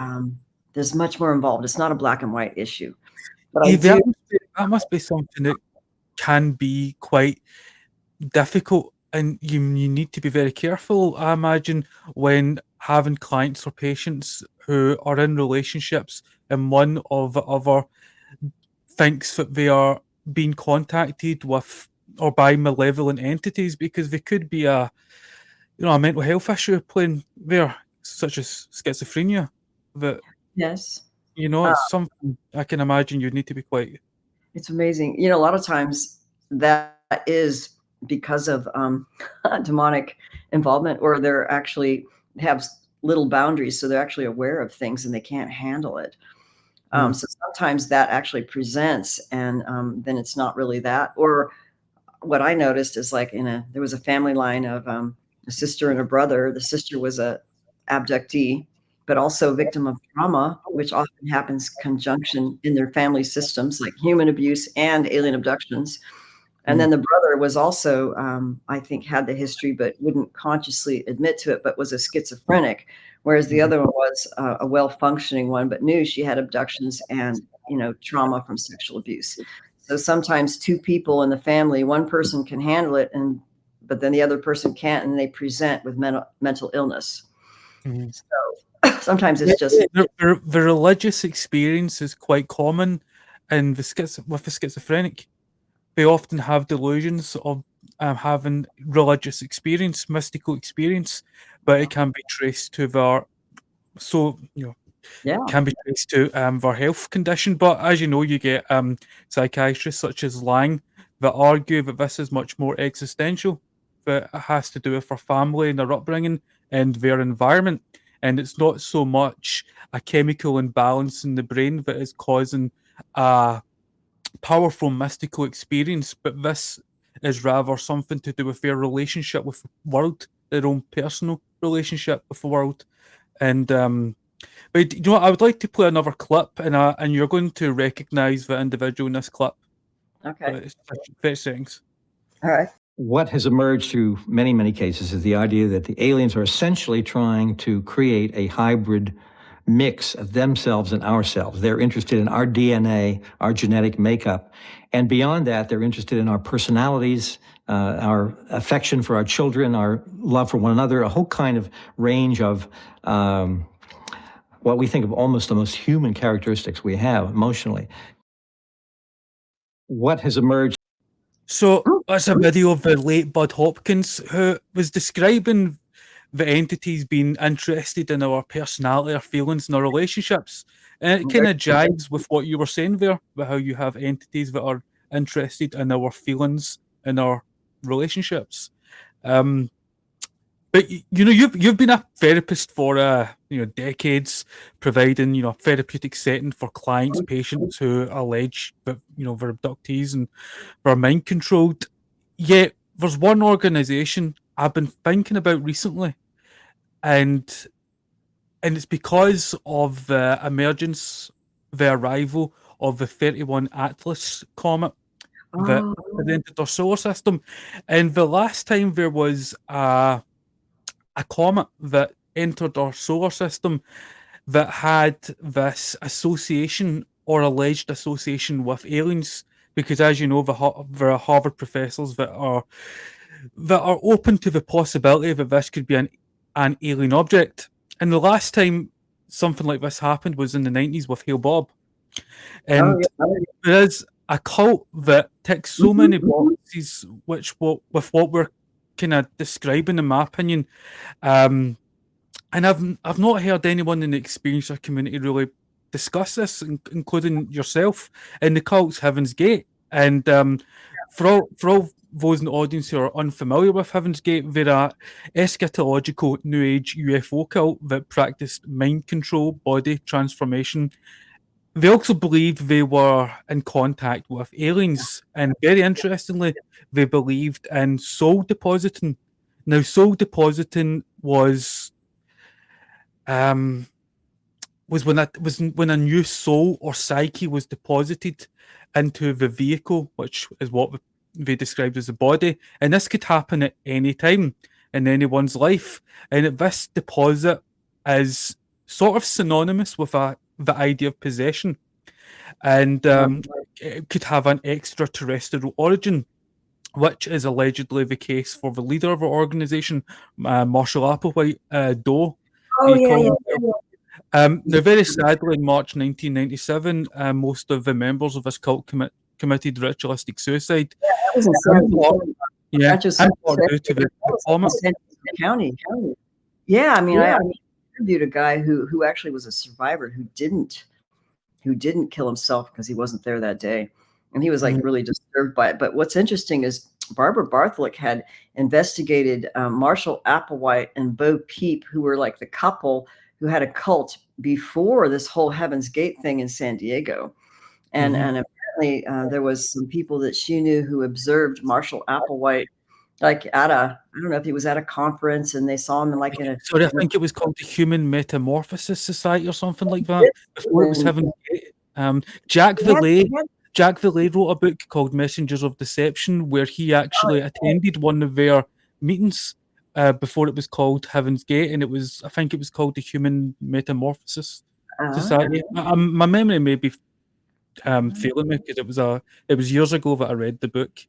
there's much more involved. It's not a black and white issue. But that must be something that can be quite difficult, and you need to be very careful, I imagine, when having clients or patients who are in relationships and one or the other thinks that they are being contacted with or by malevolent entities, because there could be a mental health issue playing there, such as schizophrenia. That yes, it's something I can imagine you'd need to be quite. it's amazing. A lot of times that is because of demonic involvement, or they're actually have little boundaries, so they're actually aware of things and they can't handle it. So sometimes that actually presents, and then it's not really that. Or what I noticed is like there was a family line of a sister and a brother. The sister was a abductee, but also victim of trauma, which often happens conjunction in their family systems, like human abuse and alien abductions. And then the brother was also, I think, had the history, but wouldn't consciously admit to it, but was a schizophrenic, whereas the other one was a well-functioning one, but knew she had abductions and, trauma from sexual abuse. So sometimes two people in the family, one person can handle it, but then the other person can't, and they present with mental illness. So sometimes it's just the religious experience is quite common, and with the schizophrenic, they often have delusions of having religious experience, mystical experience, but it can be traced to their can be traced to their health condition. But as you know, you get psychiatrists such as Lang that argue that this is much more existential, that it has to do with our family and their upbringing and their environment. And it's not so much a chemical imbalance in the brain that is causing a powerful mystical experience, but this is rather something to do with their relationship with the world, their own personal relationship with the world. And but you know what? I would like to play another clip, and you're going to recognise the individual in this clip. Okay. It's 30 seconds. All right. What has emerged through many, many cases is the idea that the aliens are essentially trying to create a hybrid mix of themselves and ourselves. They're interested in our DNA, our genetic makeup. And beyond that, they're interested in our personalities, our affection for our children, our love for one another, a whole kind of range of what we think of almost the most human characteristics we have emotionally. What has emerged? So that's a video of the late Bud Hopkins, who was describing the entities being interested in our personality, our feelings, and our relationships. And it kind of jives with what you were saying there, about how you have entities that are interested in our feelings and our relationships. But you know, you've been a therapist for decades, providing a therapeutic setting for clients, patients who allege that they're abductees and they're mind controlled. Yet there's one organisation I've been thinking about recently, and it's because of the emergence, the arrival of the 31 Atlas comet that entered our solar system, and the last time there was a comet that entered our solar system that had this association or alleged association with aliens, because as you know, there are Harvard professors that are open to the possibility that this could be an alien object. And the last time something like this happened was in the 90s with Hale Bob. And there is a cult that ticks so many boxes, with what we're kind of describing, in my opinion. And I've not heard anyone in the experiencer community really discuss this, including yourself. And the cult's Heaven's Gate. And for all those in the audience who are unfamiliar with Heaven's Gate, they're a eschatological New Age UFO cult that practiced mind control, body transformation. They also believed they were in contact with aliens, and very interestingly, they believed in soul depositing. Now, soul depositing was when a new soul or psyche was deposited into the vehicle, which is what they described as the body, and this could happen at any time in anyone's life. And this deposit is sort of synonymous with the idea of possession, and it could have an extraterrestrial origin, which is allegedly the case for the leader of our organization, Marshall Applewhite, Doe. Now, very sadly, in March 1997, most of the members of this cult committed ritualistic suicide. Due to the comet. County. Yeah, I mean, I interviewed a guy who actually was a survivor who didn't kill himself because he wasn't there that day, and he was like really disturbed by it. But what's interesting is Barbara Bartholick had investigated Marshall Applewhite and Bo Peep, who were like the couple who had a cult before this whole Heaven's Gate thing in San Diego. And apparently there was some people that she knew who observed Marshall Applewhite, like I don't know if he was at a conference and they saw him in like in a. Sorry, I think it was called the Human Metamorphosis Society or something like that. Before it was Heaven's Gate. Jack Villay wrote a book called Messengers of Deception, where he actually attended one of their meetings before it was called Heaven's Gate, and I think it was called the Human Metamorphosis Society. My memory may be failing me, because it was years ago that I read the book.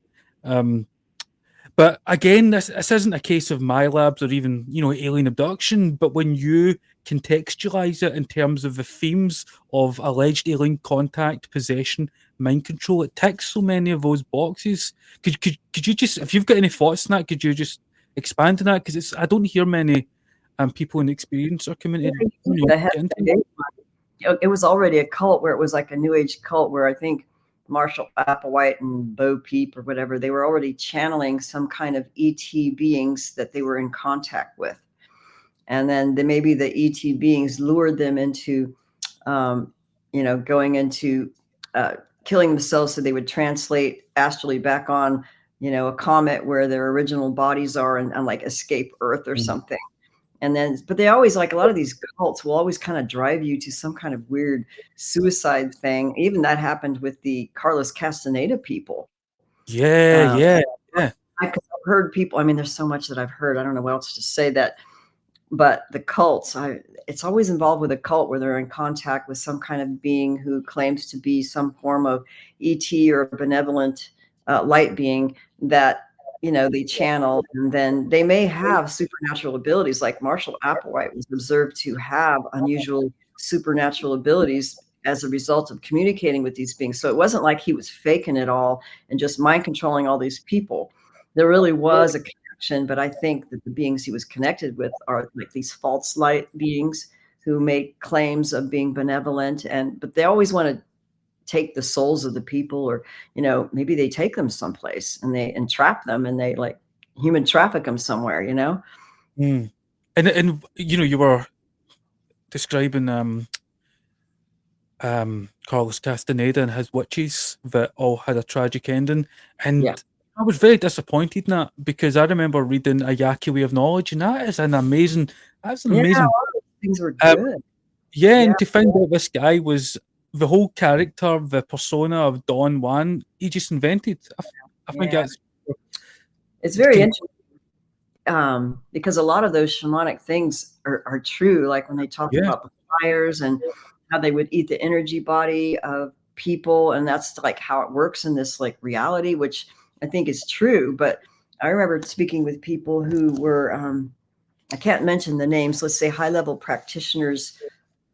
But again, this isn't a case of MILABs or even alien abduction. But when you contextualize it in terms of the themes of alleged alien contact, possession, mind control, it ticks so many of those boxes. Could you just, if you've got any thoughts on that, could you just expand on that? Because I don't hear many people in the experiencer community. It was already a cult where it was like a New Age cult where I think Marshall Applewhite and Bo Peep or whatever, they were already channeling some kind of ET beings that they were in contact with. And then maybe the ET beings lured them into, going into killing themselves so they would translate astrally back on, a comet where their original bodies are and like escape Earth or something. And then, but they always, like a lot of these cults will always kind of drive you to some kind of weird suicide thing. Even that happened with the Carlos Castaneda people. Yeah. I've heard people, I mean, there's so much that I've heard. I don't know what else to say that, but the cults, it's always involved with a cult where they're in contact with some kind of being who claims to be some form of ET or benevolent light being that, they channel, and then they may have supernatural abilities. Like Marshall Applewhite was observed to have unusual supernatural abilities as a result of communicating with these beings. So it wasn't like he was faking it all and just mind controlling all these people. There really was a connection, but I think that the beings he was connected with are like these false light beings who make claims of being benevolent, but they always want to take the souls of the people, or maybe they take them someplace and they entrap them and they like human traffic them somewhere. And you were describing Carlos Castaneda and his witches that all had a tragic ending, and Yeah. I was very disappointed in that, because I remember reading A Yaqui Way of Knowledge, and that's an amazing Things were good. and to find out this guy was the whole character, the persona of Don Juan, he just invented. I think it's very interesting, because a lot of those shamanic things are true. Like when they talk about the fires and how they would eat the energy body of people, and that's like how it works in this like reality, which I think is true. But I remember speaking with people who were, I can't mention the names, let's say high-level practitioners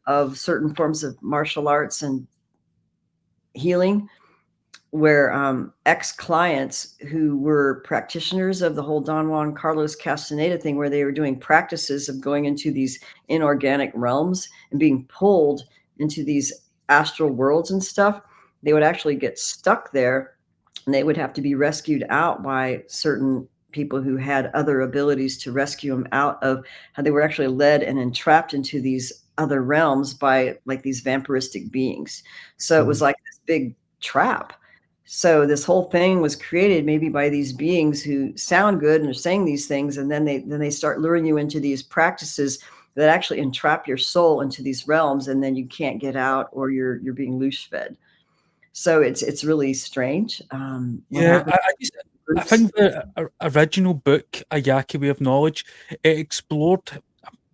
of certain forms of martial arts and healing, where ex-clients who were practitioners of the whole Don Juan Carlos Castaneda thing, where they were doing practices of going into these inorganic realms and being pulled into these astral worlds and stuff, they would actually get stuck there, and they would have to be rescued out by certain people who had other abilities to rescue them out of how they were actually led and entrapped into these other realms by like these vampiristic beings. So it was like this big trap. So this whole thing was created maybe by these beings who sound good and are saying these things, and then they start luring you into these practices that actually entrap your soul into these realms, and then you can't get out, or you're being loose fed. So it's really strange. I think the original book, A Yaqui Way of Knowledge, it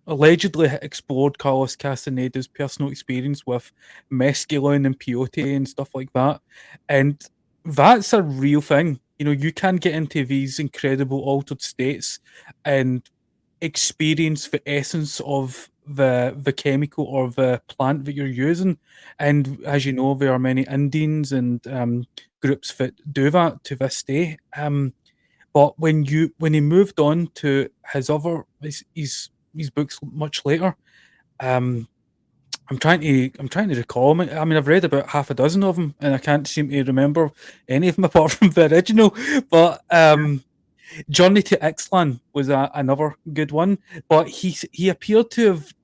allegedly explored Carlos Castaneda's personal experience with mescaline and peyote and stuff like that. And that's a real thing. You can get into these incredible altered states and experience the essence of the chemical or the plant that you're using. And as you know, there are many Indians and groups that do that to this day. But when he moved on to his books much later, I'm trying to recall them. I mean, I've read about half a dozen of them, and I can't seem to remember any of them apart from the original. But Journey to Ixtlan was another good one. But he appeared to have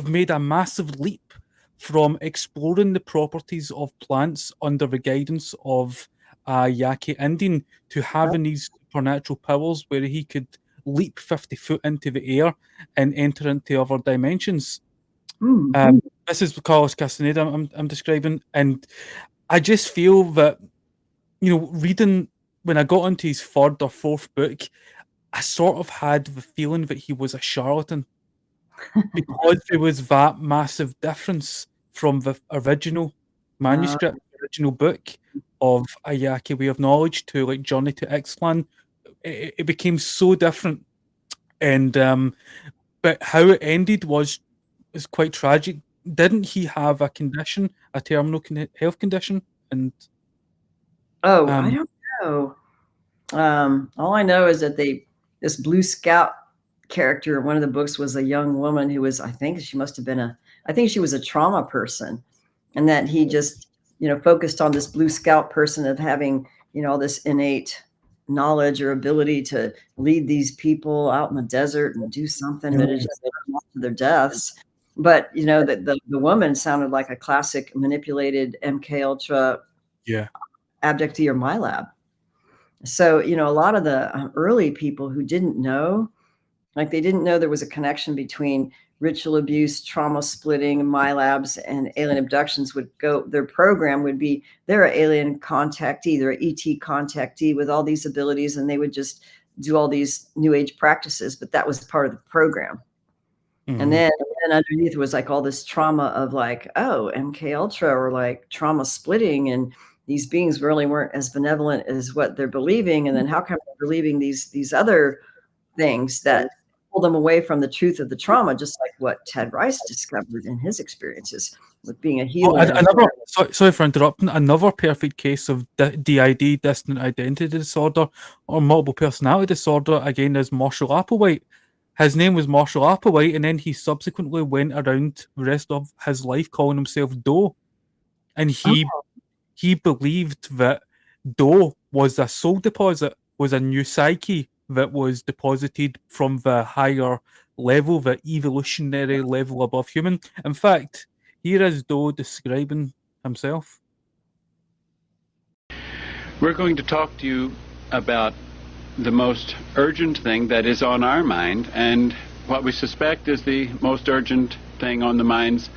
made a massive leap from exploring the properties of plants under the guidance of a Yaqui Indian to having these supernatural powers where he could leap 50 foot into the air and enter into other dimensions. This is Carlos Castaneda I'm describing, and I just feel that reading when I got into his third or fourth book, I sort of had the feeling that he was a charlatan because there was that massive difference from the original manuscript, the original book of A Yaqui Way of Knowledge to like Journey to Ixtlan. It became so different, and but how it ended was quite tragic. Didn't he have a condition, a terminal health condition? And I don't know. All I know is that this Blue Scout character in one of the books was a young woman who was, I think she was a trauma person, and that he just focused on this Blue Scout person of having, all this innate knowledge or ability to lead these people out in the desert and do something that is just to their deaths. But the woman sounded like a classic manipulated MK Ultra abductee or MILAB. So, a lot of the early people who didn't know, like they didn't know there was a connection between ritual abuse, trauma splitting, MILABs, and alien abductions their program would be, they're an alien contactee, they're an ET contactee with all these abilities, and they would just do all these new age practices, but that was part of the program. And then underneath was like all this trauma of like, oh, MK Ultra or like trauma splitting, and these beings really weren't as benevolent as what they're believing. And then how come they're believing these other things that pull them away from the truth of the trauma, just like what Ted Rice discovered in his experiences with being a healer. Sorry for interrupting. Another perfect case of DID, distant identity disorder, or multiple personality disorder, again, is Marshall Applewhite. His name was Marshall Applewhite, and then he subsequently went around the rest of his life calling himself Doe. And he believed that Doe was a soul deposit, was a new psyche that was deposited from the higher level, the evolutionary level above human. In fact, here is Doe describing himself. We're going to talk to you about the most urgent thing that is on our mind, and what we suspect is the most urgent thing on the minds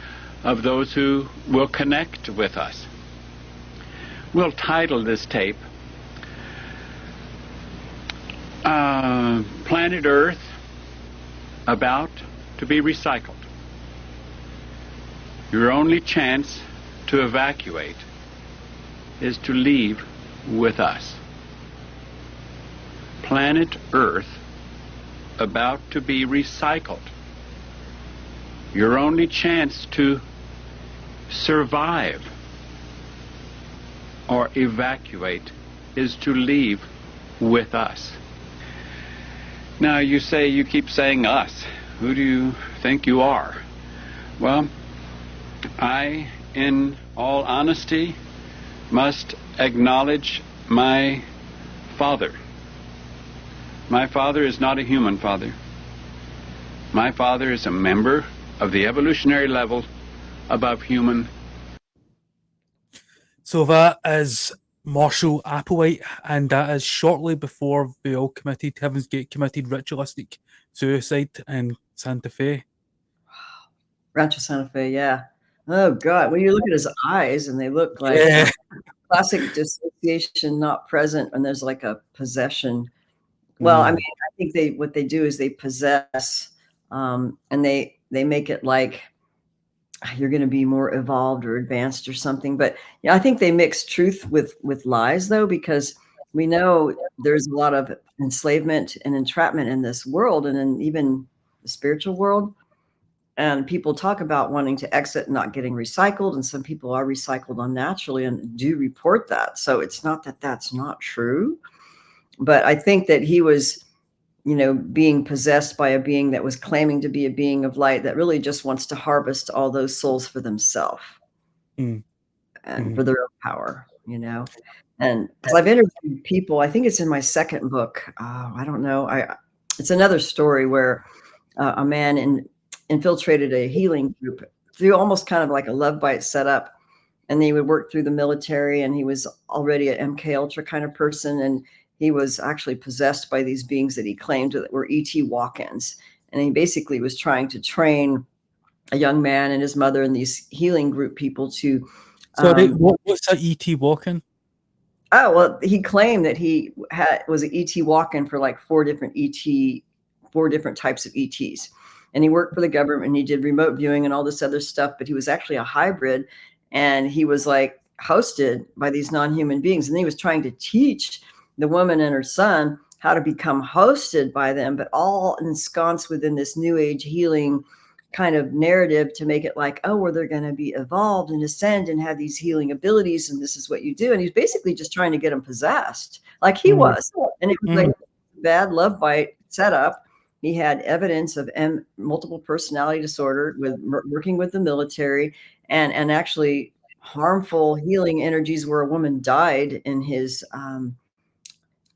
of those who will connect with us. We'll title this tape Planet Earth About to be Recycled. Your only chance to evacuate is to leave with us. Planet Earth about to be recycled. Your only chance to survive or evacuate is to leave with us. Now you keep saying us. Who do you think you are? Well, I, in all honesty, must acknowledge my father. My father is not a human father. My father is a member of the evolutionary level above human. So that is Marshall Applewhite, and that is shortly before they all committed, Heaven's Gate committed ritualistic suicide in Santa Fe. Rancho Santa Fe, yeah. Oh, God. When you look at his eyes, and they look like classic dissociation not present, and there's like a possession. Well, I mean, I think what they do is they possess, and they make it like you're going to be more evolved or advanced or something. But I think they mix truth with lies, though, because we know there's a lot of enslavement and entrapment in this world, and in even the spiritual world. And people talk about wanting to exit and not getting recycled, and some people are recycled unnaturally and do report that. So it's not that that's not true. But I think that he was, being possessed by a being that was claiming to be a being of light that really just wants to harvest all those souls for themselves and for their own power, And because I've interviewed people, I think it's in my second book. I don't know. It's another story where a man infiltrated a healing group through almost kind of like a love bite setup. And they would work through the military, and he was already an MK Ultra kind of person. And he was actually possessed by these beings that he claimed that were ET walk-ins. And he basically was trying to train a young man and his mother and these healing group people to... what's that ET walk-in? Oh, well, he claimed that he was an ET walk-in for like four different types of ETs. And he worked for the government, and he did remote viewing and all this other stuff, but he was actually a hybrid, and he was like hosted by these non-human beings. And he was trying to teach the woman and her son how to become hosted by them, but all ensconced within this new age healing kind of narrative to make it like, oh, well, they're going to be evolved and ascend and have these healing abilities, and this is what you do. And he's basically just trying to get them possessed like he was. And it was like a bad love bite setup. He had evidence of multiple personality disorder with working with the military and actually harmful healing energies where a woman died in his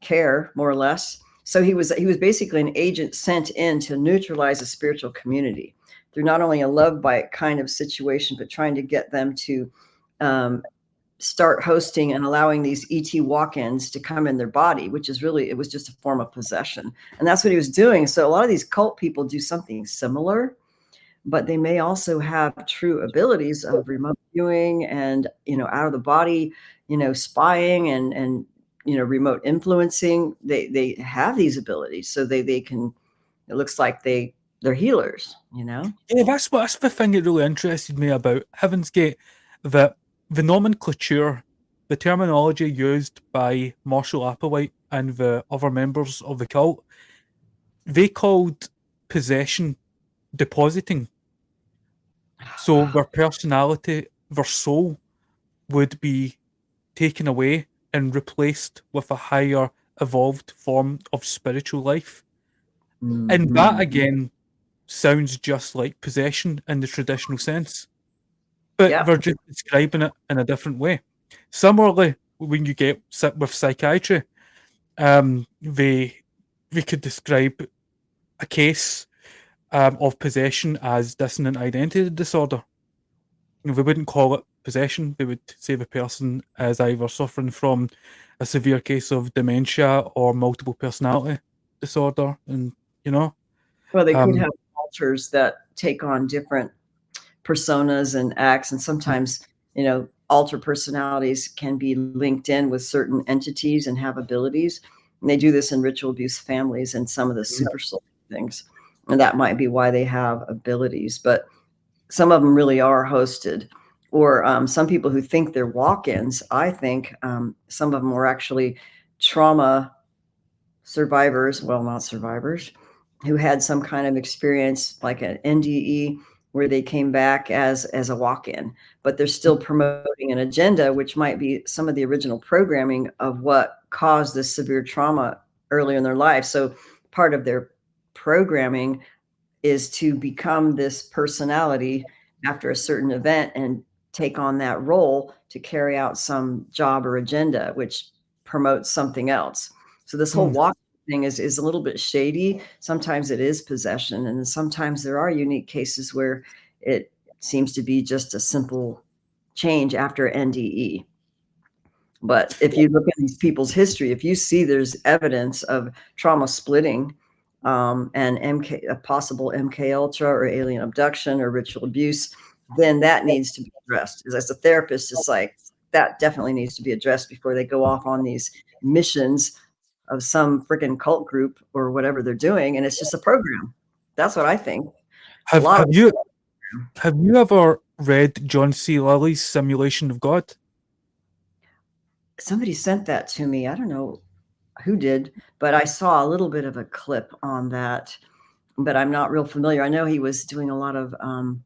care, more or less. So he was basically an agent sent in to neutralize a spiritual community through not only a love bite kind of situation, but trying to get them to start hosting and allowing these ET walk-ins to come in their body, which is really, it was just a form of possession. And that's what he was doing. So a lot of these cult people do something similar, but they may also have true abilities of remote viewing and, out of the body, spying and remote influencing. They have these abilities, so they can, it looks like they're healers, Yeah, that's the thing that really interested me about Heaven's Gate, that the nomenclature, the terminology used by Marshall Applewhite and the other members of the cult, they called possession depositing. So their personality, their soul would be taken away and replaced with a higher evolved form of spiritual life. And that again sounds just like possession in the traditional sense, but they're just describing it in a different way. Similarly, when you get with psychiatry, they could describe a case of possession as dissonant identity disorder. They wouldn't call it possession. They would say the person is either suffering from a severe case of dementia or multiple personality disorder, and well, they could have alters that take on different personas and acts, and sometimes alter personalities can be linked in with certain entities and have abilities, and they do this in ritual abuse families and some of the super soul things, and that might be why they have abilities. But some of them really are hosted, or some people who think they're walk-ins, I think some of them were actually trauma survivors, well, not survivors, who had some kind of experience like an NDE where they came back as a walk-in, but they're still promoting an agenda, which might be some of the original programming of what caused this severe trauma earlier in their life. So part of their programming is to become this personality after a certain event and take on that role to carry out some job or agenda, which promotes something else. So this whole walk thing is a little bit shady. Sometimes it is possession, and sometimes there are unique cases where it seems to be just a simple change after NDE. But if you look at these people's history, if you see there's evidence of trauma splitting and a possible MK Ultra or alien abduction or ritual abuse, then that needs to be addressed. As a therapist, it's like that definitely needs to be addressed before they go off on these missions of some freaking cult group or whatever they're doing, and it's just a program. That's what I think. Have you ever read John C. Lilly's Simulation of God? Somebody sent that to me. I don't know who did, but I saw a little bit of a clip on that, but I'm not real familiar. I know he was doing a lot of what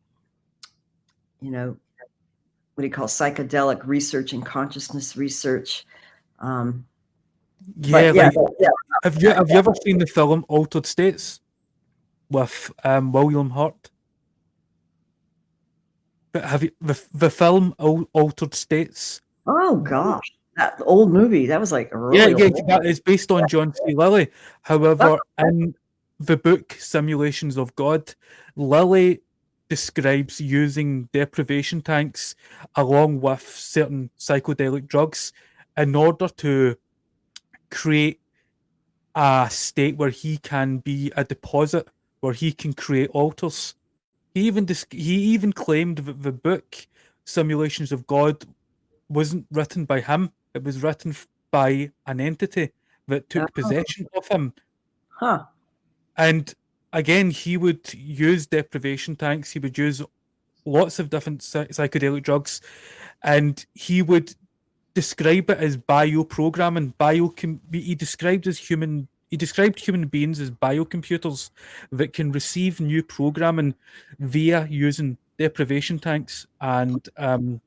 do you call psychedelic research and consciousness research. Have you ever seen the film Altered States with William Hurt? But have you the film Altered States? Oh gosh, that old movie. That was like really old. That is based on John C. Lilly. However, in the book Simulations of God, Lilly describes using deprivation tanks along with certain psychedelic drugs in order to create a state where he can be a deposit, where he can create altars. He even claimed that the book Simulations of God wasn't written by him. It was written by an entity that took possession of him. Huh. And again, he would use deprivation tanks. He would use lots of different psychedelic drugs, and he would describe it as bioprogramming. He described human beings as biocomputers that can receive new programming via using deprivation tanks and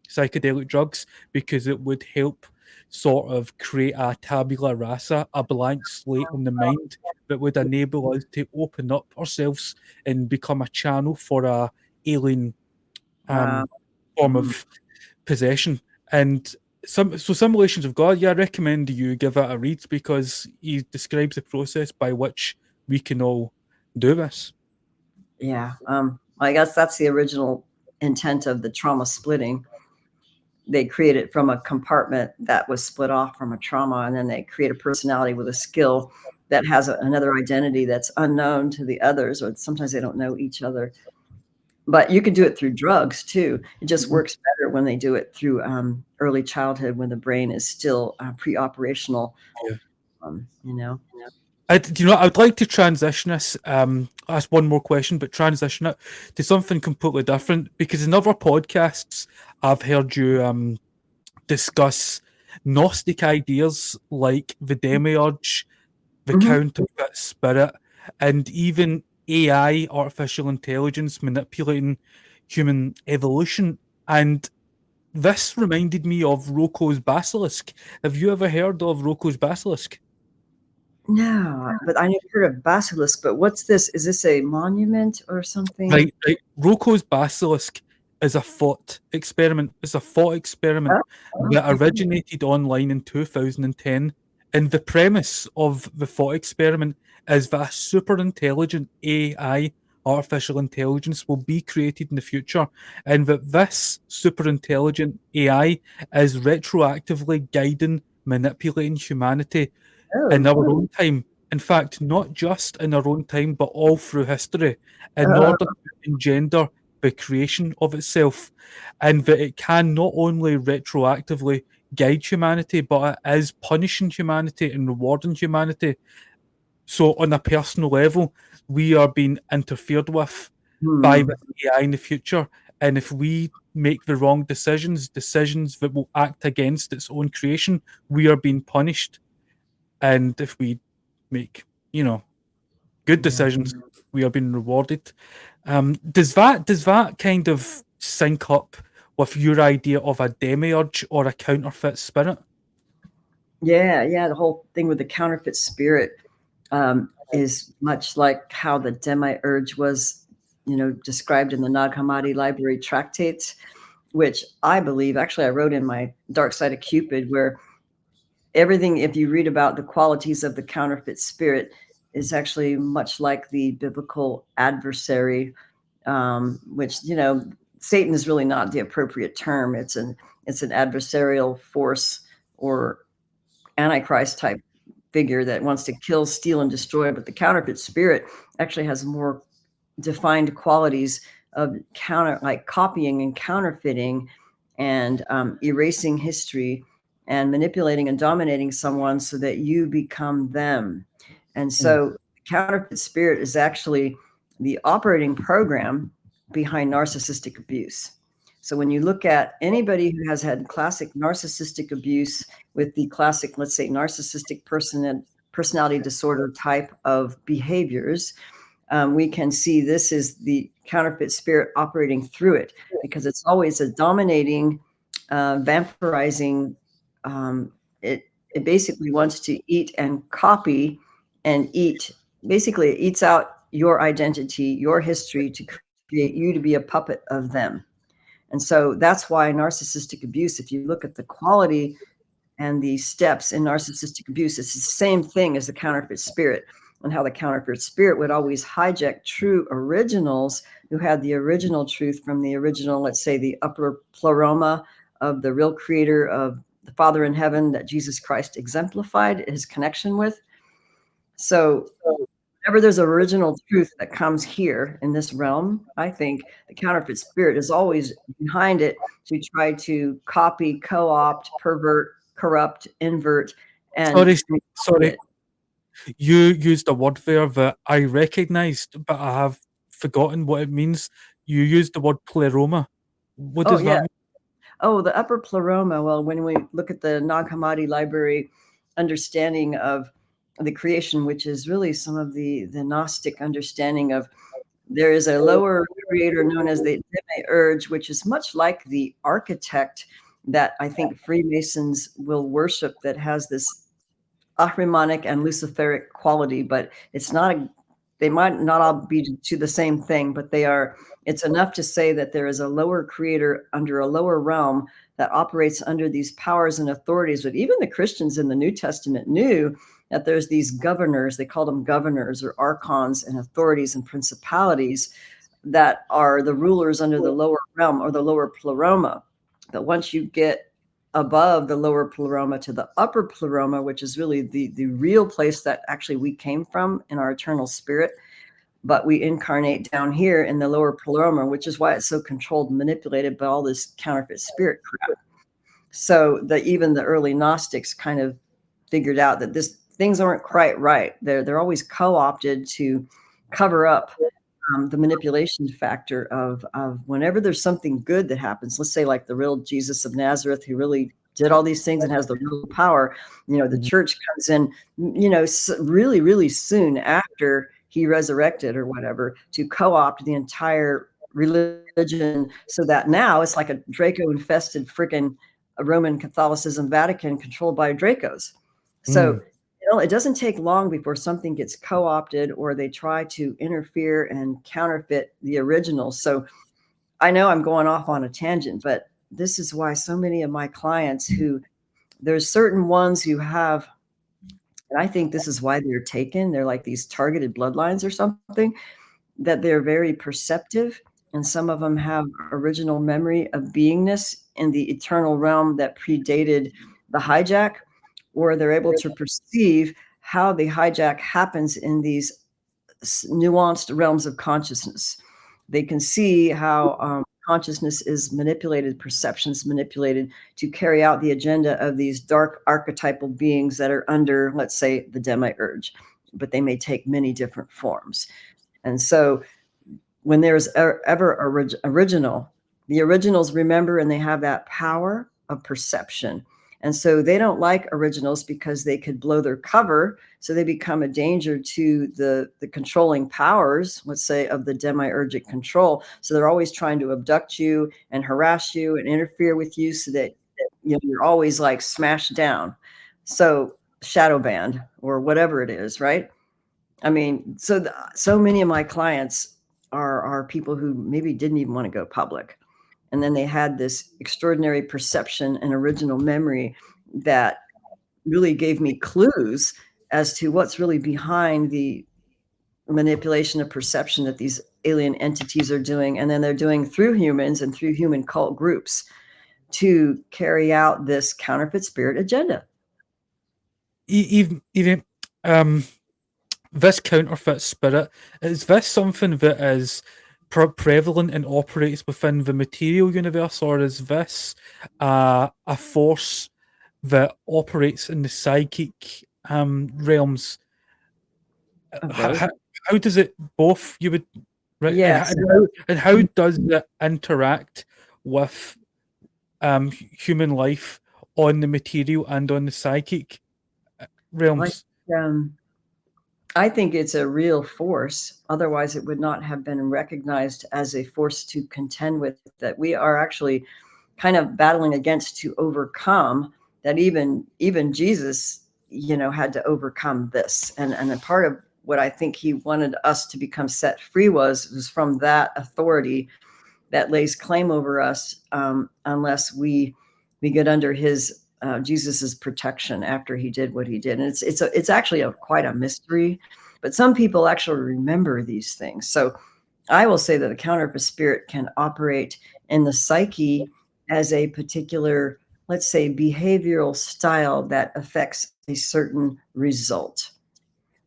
psychedelic drugs, because it would help sort of create a tabula rasa, a blank slate in the mind that would enable us to open up ourselves and become a channel for a alien form of possession. And Simulations of God, yeah, I recommend you give it a read because he describes the process by which we can all do this. Yeah. I guess that's the original intent of the trauma splitting. They create it from a compartment that was split off from a trauma, and then they create a personality with a skill that has another identity that's unknown to the others, or sometimes they don't know each other. But you can do it through drugs too. It just works better when they do it through early childhood, when the brain is still pre-operational. Yeah. You know. I'd like to transition this, ask one more question, but transition it to something completely different, because in other podcasts I've heard you discuss Gnostic ideas like the demiurge, the counterfeit spirit, and even AI, artificial intelligence, manipulating human evolution. And this reminded me of Rocco's basilisk. Have you ever heard of Rocco's basilisk? No, but I never heard of basilisk. But what's this? Is this a monument or something? Right. Rocco's basilisk is a thought experiment. It's a thought experiment that originated online in 2010. And the premise of the thought experiment is that a super intelligent AI, artificial intelligence, will be created in the future, and that this super intelligent AI is retroactively guiding, manipulating humanity in our own time. In fact, not just in our own time, but all through history, in order to engender the creation of itself. And that it can not only retroactively guide humanity, but it is punishing humanity and rewarding humanity. So, on a personal level, we are being interfered with by the AI in the future. And if we make the wrong decisions that will act against its own creation, we are being punished. And if we make, good decisions, we are being rewarded. Does that kind of sync up with your idea of a demiurge or a counterfeit spirit? Yeah. The whole thing with the counterfeit spirit is much like how the demiurge was, described in the Nag Hammadi library tractates, which I believe, actually, I wrote in my Dark Side of Cupid, where everything, if you read about the qualities of the counterfeit spirit, is actually much like the biblical adversary, which, Satan is really not the appropriate term. It's an adversarial force or Antichrist type figure that wants to kill, steal, and destroy. But the counterfeit spirit actually has more defined qualities of like copying and counterfeiting and erasing history and manipulating and dominating someone so that you become them. And so counterfeit spirit is actually the operating program behind narcissistic abuse. So when you look at anybody who has had classic narcissistic abuse with the classic, let's say, narcissistic personality disorder type of behaviors, we can see this is the counterfeit spirit operating through it, because it's always a dominating, vampirizing. It basically wants to eat and copy and eat. Basically, it eats out your identity, your history, to create you to be a puppet of them. And so that's why narcissistic abuse, if you look at the quality and the steps in narcissistic abuse, it's the same thing as the counterfeit spirit, and how the counterfeit spirit would always hijack true originals who had the original truth from the original, let's say, the upper pleroma of the real creator of the Father in heaven that Jesus Christ exemplified his connection with. So whenever there's original truth that comes here in this realm, I think the counterfeit spirit is always behind it to try to copy, co-opt, pervert, corrupt, invert, and Sorry. You used a word there that I recognized, but I have forgotten what it means. You used the word pleroma. What does that mean? Oh, the upper pleroma. Well, when we look at the Nag Hammadi library understanding of the creation, which is really some of the Gnostic understanding of, there is a lower creator known as the demiurge, which is much like the architect that I think Freemasons will worship, that has this Ahrimanic and Luciferic quality, but it's not they might not all be to the same thing, but they are It's enough to say that there is a lower creator under a lower realm that operates under these powers and authorities. But even the Christians in the New Testament knew that there's these governors, they called them governors or archons and authorities and principalities that are the rulers under the lower realm or the lower pleroma. But once you get above the lower pleroma to the upper pleroma, which is really the real place that actually we came from in our eternal spirit, but we incarnate down here in the lower pleroma, which is why it's so controlled and manipulated by all this counterfeit spirit crap. So that even the early Gnostics kind of figured out that things aren't quite right. They're always co-opted to cover up the manipulation factor of whenever there's something good that happens. Let's say like the real Jesus of Nazareth, who really did all these things and has the real power. The church comes in, really, really soon after he resurrected or whatever, to co-opt the entire religion, so that now it's like a Draco-infested freaking Roman Catholicism Vatican controlled by Dracos. So it doesn't take long before something gets co-opted or they try to interfere and counterfeit the original. So I know I'm going off on a tangent, but this is why so many of my clients there's certain ones who have, and I think this is why they're taken. They're like these targeted bloodlines or something, that they're very perceptive. And some of them have original memory of beingness in the eternal realm that predated the hijack, or they're able to perceive how the hijack happens in these nuanced realms of consciousness. They can see how consciousness is manipulated, perceptions manipulated to carry out the agenda of these dark archetypal beings that are under, let's say, the demiurge, but they may take many different forms. And so when there's ever original, the originals remember and they have that power of perception. And so they don't like originals because they could blow their cover. So they become a danger to the controlling powers, let's say, of the demiurgic control. So they're always trying to abduct you and harass you and interfere with you so that you're always like smashed down. So shadow banned or whatever it is, right? I mean, so many of my clients are people who maybe didn't even want to go public. And then they had this extraordinary perception and original memory that really gave me clues as to what's really behind the manipulation of perception that these alien entities are doing. And then they're doing through humans and through human cult groups to carry out this counterfeit spirit agenda. Even this counterfeit spirit, is this something that is prevalent and operates within the material universe, or is this a force that operates in the psychic realms? How does it both? You would, right? Yes. And how does it interact with human life on the material and on the psychic realms? I think it's a real force. Otherwise, it would not have been recognized as a force to contend with, that we are actually kind of battling against to overcome. That even Jesus, had to overcome this. And a part of what I think he wanted us to become set free was from that authority that lays claim over us, unless we get under his Jesus's protection after he did what he did. And it's actually quite a mystery, but some people actually remember these things. So I will say that the counterfeit spirit can operate in the psyche as a particular, let's say, behavioral style that affects a certain result.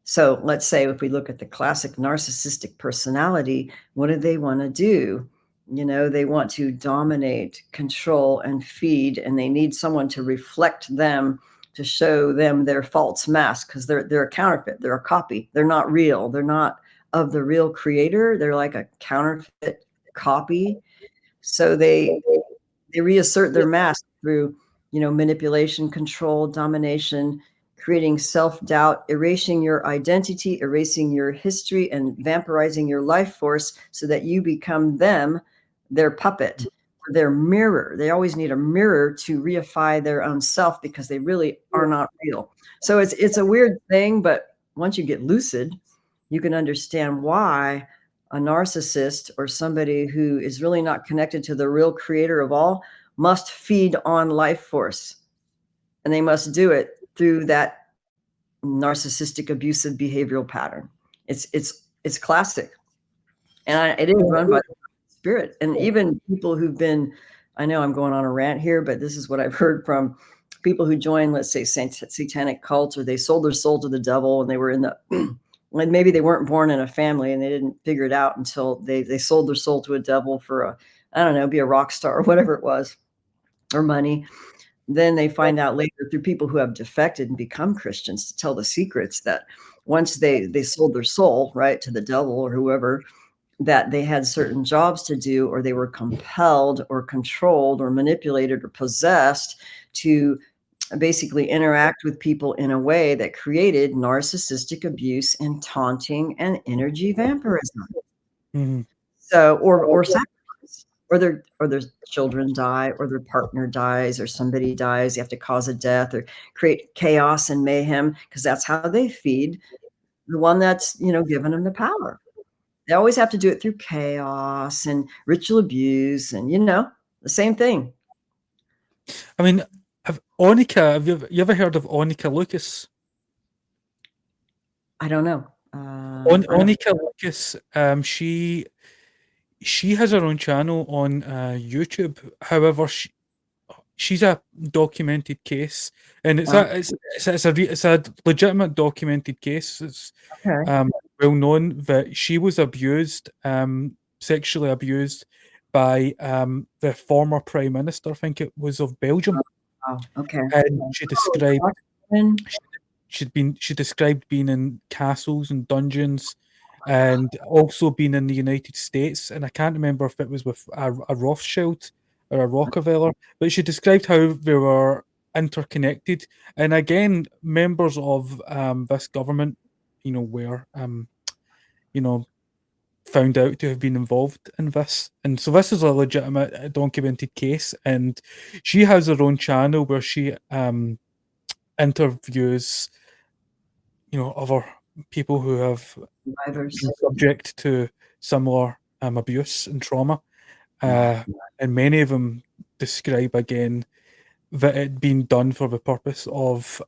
So let's say if we look at the classic narcissistic personality, what do they want to do? They want to dominate, control, and feed, and they need someone to reflect them, to show them their false mask, because they're a counterfeit, they're a copy, they're not real, they're not of the real creator, they're like a counterfeit copy. So they reassert their mask through, manipulation, control, domination, creating self-doubt, erasing your identity, erasing your history, and vampirizing your life force so that you become them, their puppet, their mirror. They always need a mirror to reify their own self because they really are not real. So it's a weird thing, but once you get lucid, you can understand why a narcissist or somebody who is really not connected to the real creator of all must feed on life force. And they must do it through that narcissistic abusive behavioral pattern. It's classic. And it is run by the spirit. And even people who've been, I know I'm going on a rant here, but this is what I've heard from people who join, let's say, satanic cults, or they sold their soul to the devil and they were in the, and maybe they weren't born in a family and they didn't figure it out until they sold their soul to a devil for a, I don't know, be a rock star or whatever it was, or money. Then they find out later through people who have defected and become Christians to tell the secrets that once they sold their soul, right, to the devil or whoever, that they had certain jobs to do, or they were compelled or controlled or manipulated or possessed to basically interact with people in a way that created narcissistic abuse and taunting and energy vampirism. Mm-hmm. So, or sacrifice, or their children die, or their partner dies, or somebody dies. You have to cause a death or create chaos and mayhem, because that's how they feed the one that's, given them the power. They always have to do it through chaos and ritual abuse and, the same thing. I mean, Onika, have you ever heard of Onika Lucas? I don't know. Onika Lucas, she has her own channel on YouTube. However, she's a documented case, and it's a legitimate documented case. It's Okay. well known that she was abused, sexually abused by the former prime minister, I think it was, of Belgium. Oh, okay. And she described she described being in castles and dungeons, and also being in the United States. And I can't remember if it was with a Rothschild or a Rockefeller, but she described how they were interconnected. And again, members of this government, were found out to have been involved in this. And so this is a legitimate documented case. And she has her own channel where she interviews, other people who have been subject to similar abuse and trauma. And many of them describe again that it being done for the purpose of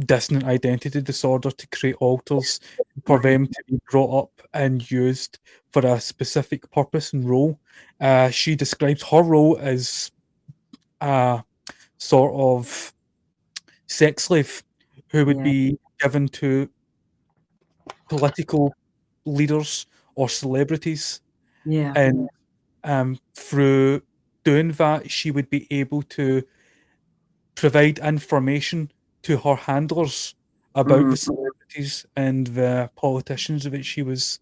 dissonant identity disorder, to create alters for them to be brought up and used for a specific purpose and role. She describes her role as a sort of sex slave who would be given to political leaders or celebrities. And through doing that, she would be able to provide information to her handlers about the celebrities and the politicians that she was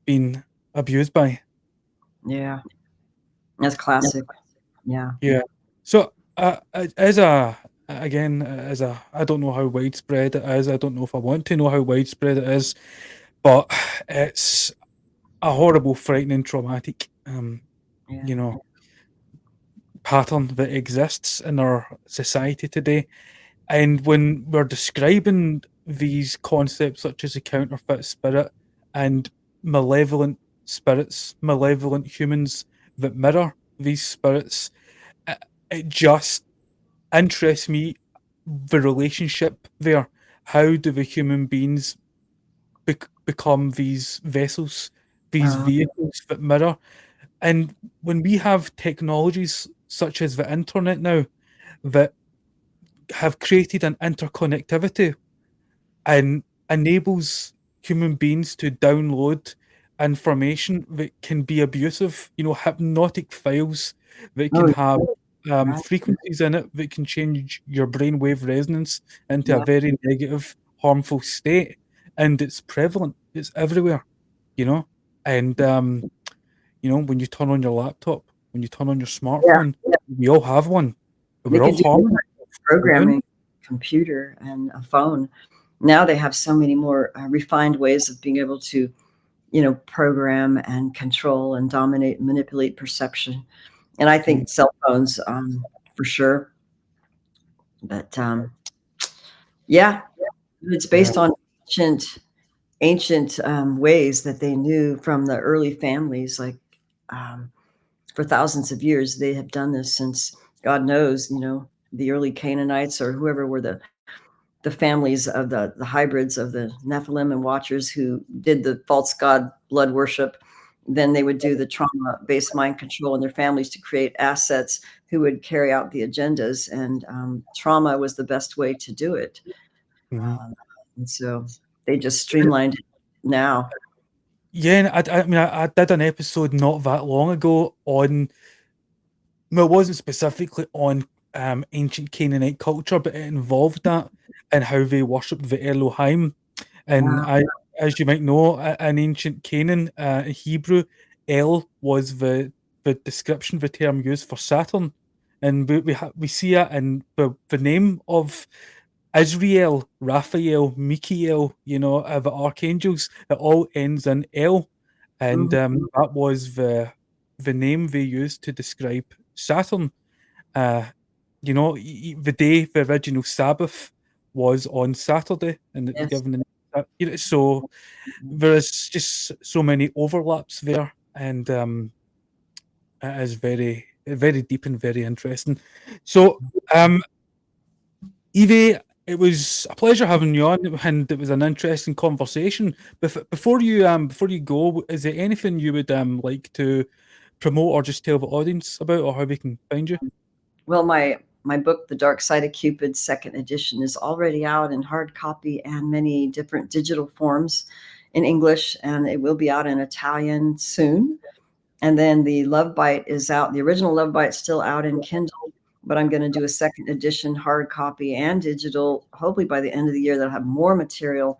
being abused by. Yeah. That's classic. Yeah. Yeah. So as a I don't know how widespread it is. I don't know if I want to know how widespread it is, but it's a horrible, frightening, traumatic, pattern that exists in our society today. And when we're describing these concepts such as a counterfeit spirit and malevolent spirits, malevolent humans that mirror these spirits, it just interests me, the relationship there. How do the human beings become these vessels, these vehicles that mirror? And when we have technologies such as the internet now that have created an interconnectivity and enables human beings to download information that can be abusive, hypnotic files that can have frequencies in it that can change your brainwave resonance into a very negative, harmful state. And it's prevalent, it's everywhere, and when you turn on your laptop, when you turn on your smartphone, we all have one. We're all harming programming, computer and a phone. Now they have so many more refined ways of being able to, program and control and dominate and manipulate perception. And I think cell phones, for sure. But it's based on ancient ancient ways that they knew from the early families, like for thousands of years. They have done this since, God knows, the early Canaanites or whoever were the families of the hybrids of the Nephilim and Watchers who did the false god blood worship. Then they would do the trauma-based mind control in their families to create assets who would carry out the agendas. And trauma was the best way to do it. Mhm. And so they just streamlined it now. Yeah, and I mean, I did an episode not that long ago on, well, it wasn't specifically on ancient Canaanite culture, but it involved that and how they worshipped the Elohim. And Wow. as you might know, in ancient Canaan, in Hebrew, El was the description, the term used for Saturn, and we see it in the name of Israel, Raphael, Michael, the archangels. It all ends in El, and that was the name they used to describe Saturn. The day the original Sabbath was on Saturday, and Yes. given the so there is just so many overlaps there, and it is very, very deep and very interesting. So, Evie, it was a pleasure having you on, and it was an interesting conversation. Before you go, is there anything you would like to promote or just tell the audience about, or how we can find you? Well, my book, The Dark Side of Cupid, second edition, is already out in hard copy and many different digital forms in English, and it will be out in Italian soon. And then the Love Bite is out. The original Love Bite is still out in Kindle, but I'm going to do a second edition hard copy and digital, hopefully by the end of the year. That'll have more material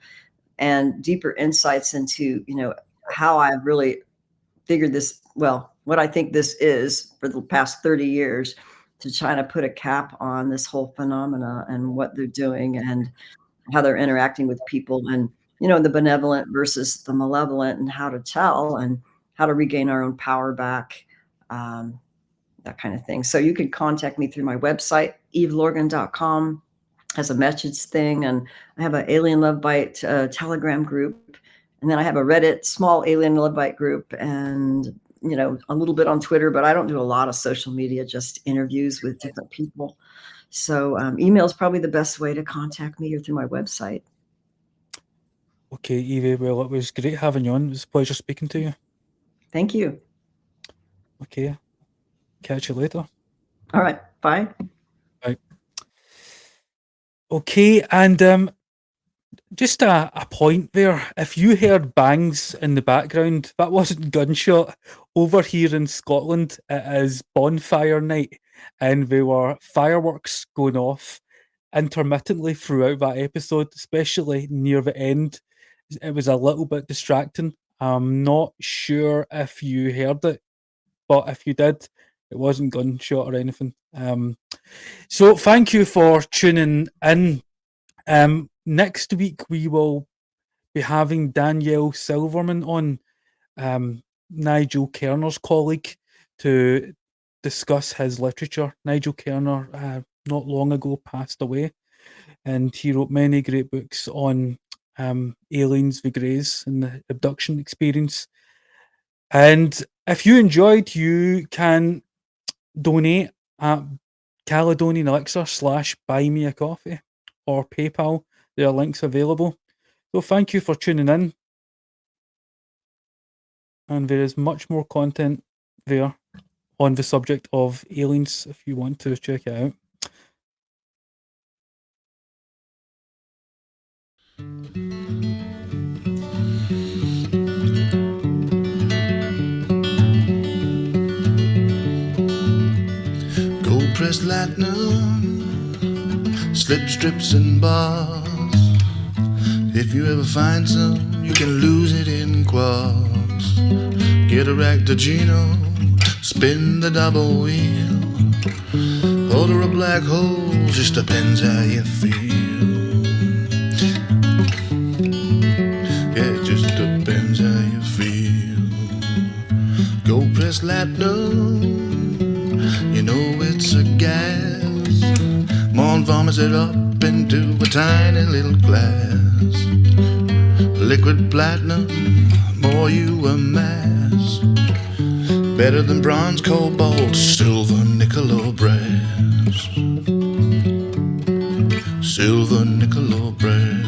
and deeper insights into, how I've really figured this, well, what I think this is for the past 30 years, to try to put a cap on this whole phenomena and what they're doing and how they're interacting with people, and, the benevolent versus the malevolent, and how to tell and how to regain our own power back, that kind of thing. So you could contact me through my website, evelorgen.com, has a message thing, and I have an Alien Love Bite Telegram group, and then I have a Reddit small Alien Love Bite group, and a little bit on Twitter, but I don't do a lot of social media, just interviews with different people. So email is probably the best way to contact me, or through my website. Okay, Evie, well, it was great having you on. It was a pleasure speaking to you. Thank you. Okay, catch you later. All right, bye. Bye. Okay, and just a point there. If you heard bangs in the background, that wasn't gunshot. Over here in Scotland, it is bonfire night, and there were fireworks going off intermittently throughout that episode, especially near the end. It was a little bit distracting. I'm not sure if you heard it, but if you did, it wasn't gunshot or anything. So thank you for tuning in. Next week we will be having Danielle Silverman on, Nigel Kerner's colleague, to discuss his literature. Nigel Kerner, not long ago, passed away, and he wrote many great books on aliens, the Greys, and the abduction experience. And if you enjoyed, you can donate at Caledonian Elixir / buy me a coffee or PayPal. There are links available. So thank you for tuning in. And there is much more content there on the subject of aliens if you want to check it out. Gold-pressed platinum, slip strips and bars. If you ever find some, you can lose it in quarks. Get a Ractogino, spin the double wheel. Hold her a black hole, just depends how you feel. Yeah, it just depends how you feel. Gold-pressed platinum, you know it's a gas. Mom vomits it up into a tiny little glass. liquid platinum, more you amass. Better than bronze, cobalt, silver, nickel, or brass. Silver, nickel, or brass.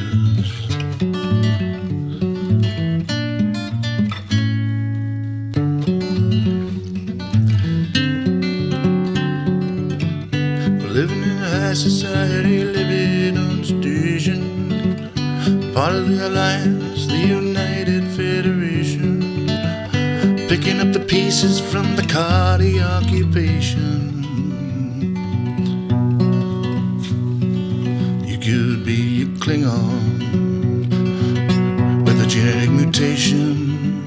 Living in a high society, living on station, part of the alliance, the United Federation, picking up the pieces from the Cardi occupation. You could be a Klingon with a genetic mutation,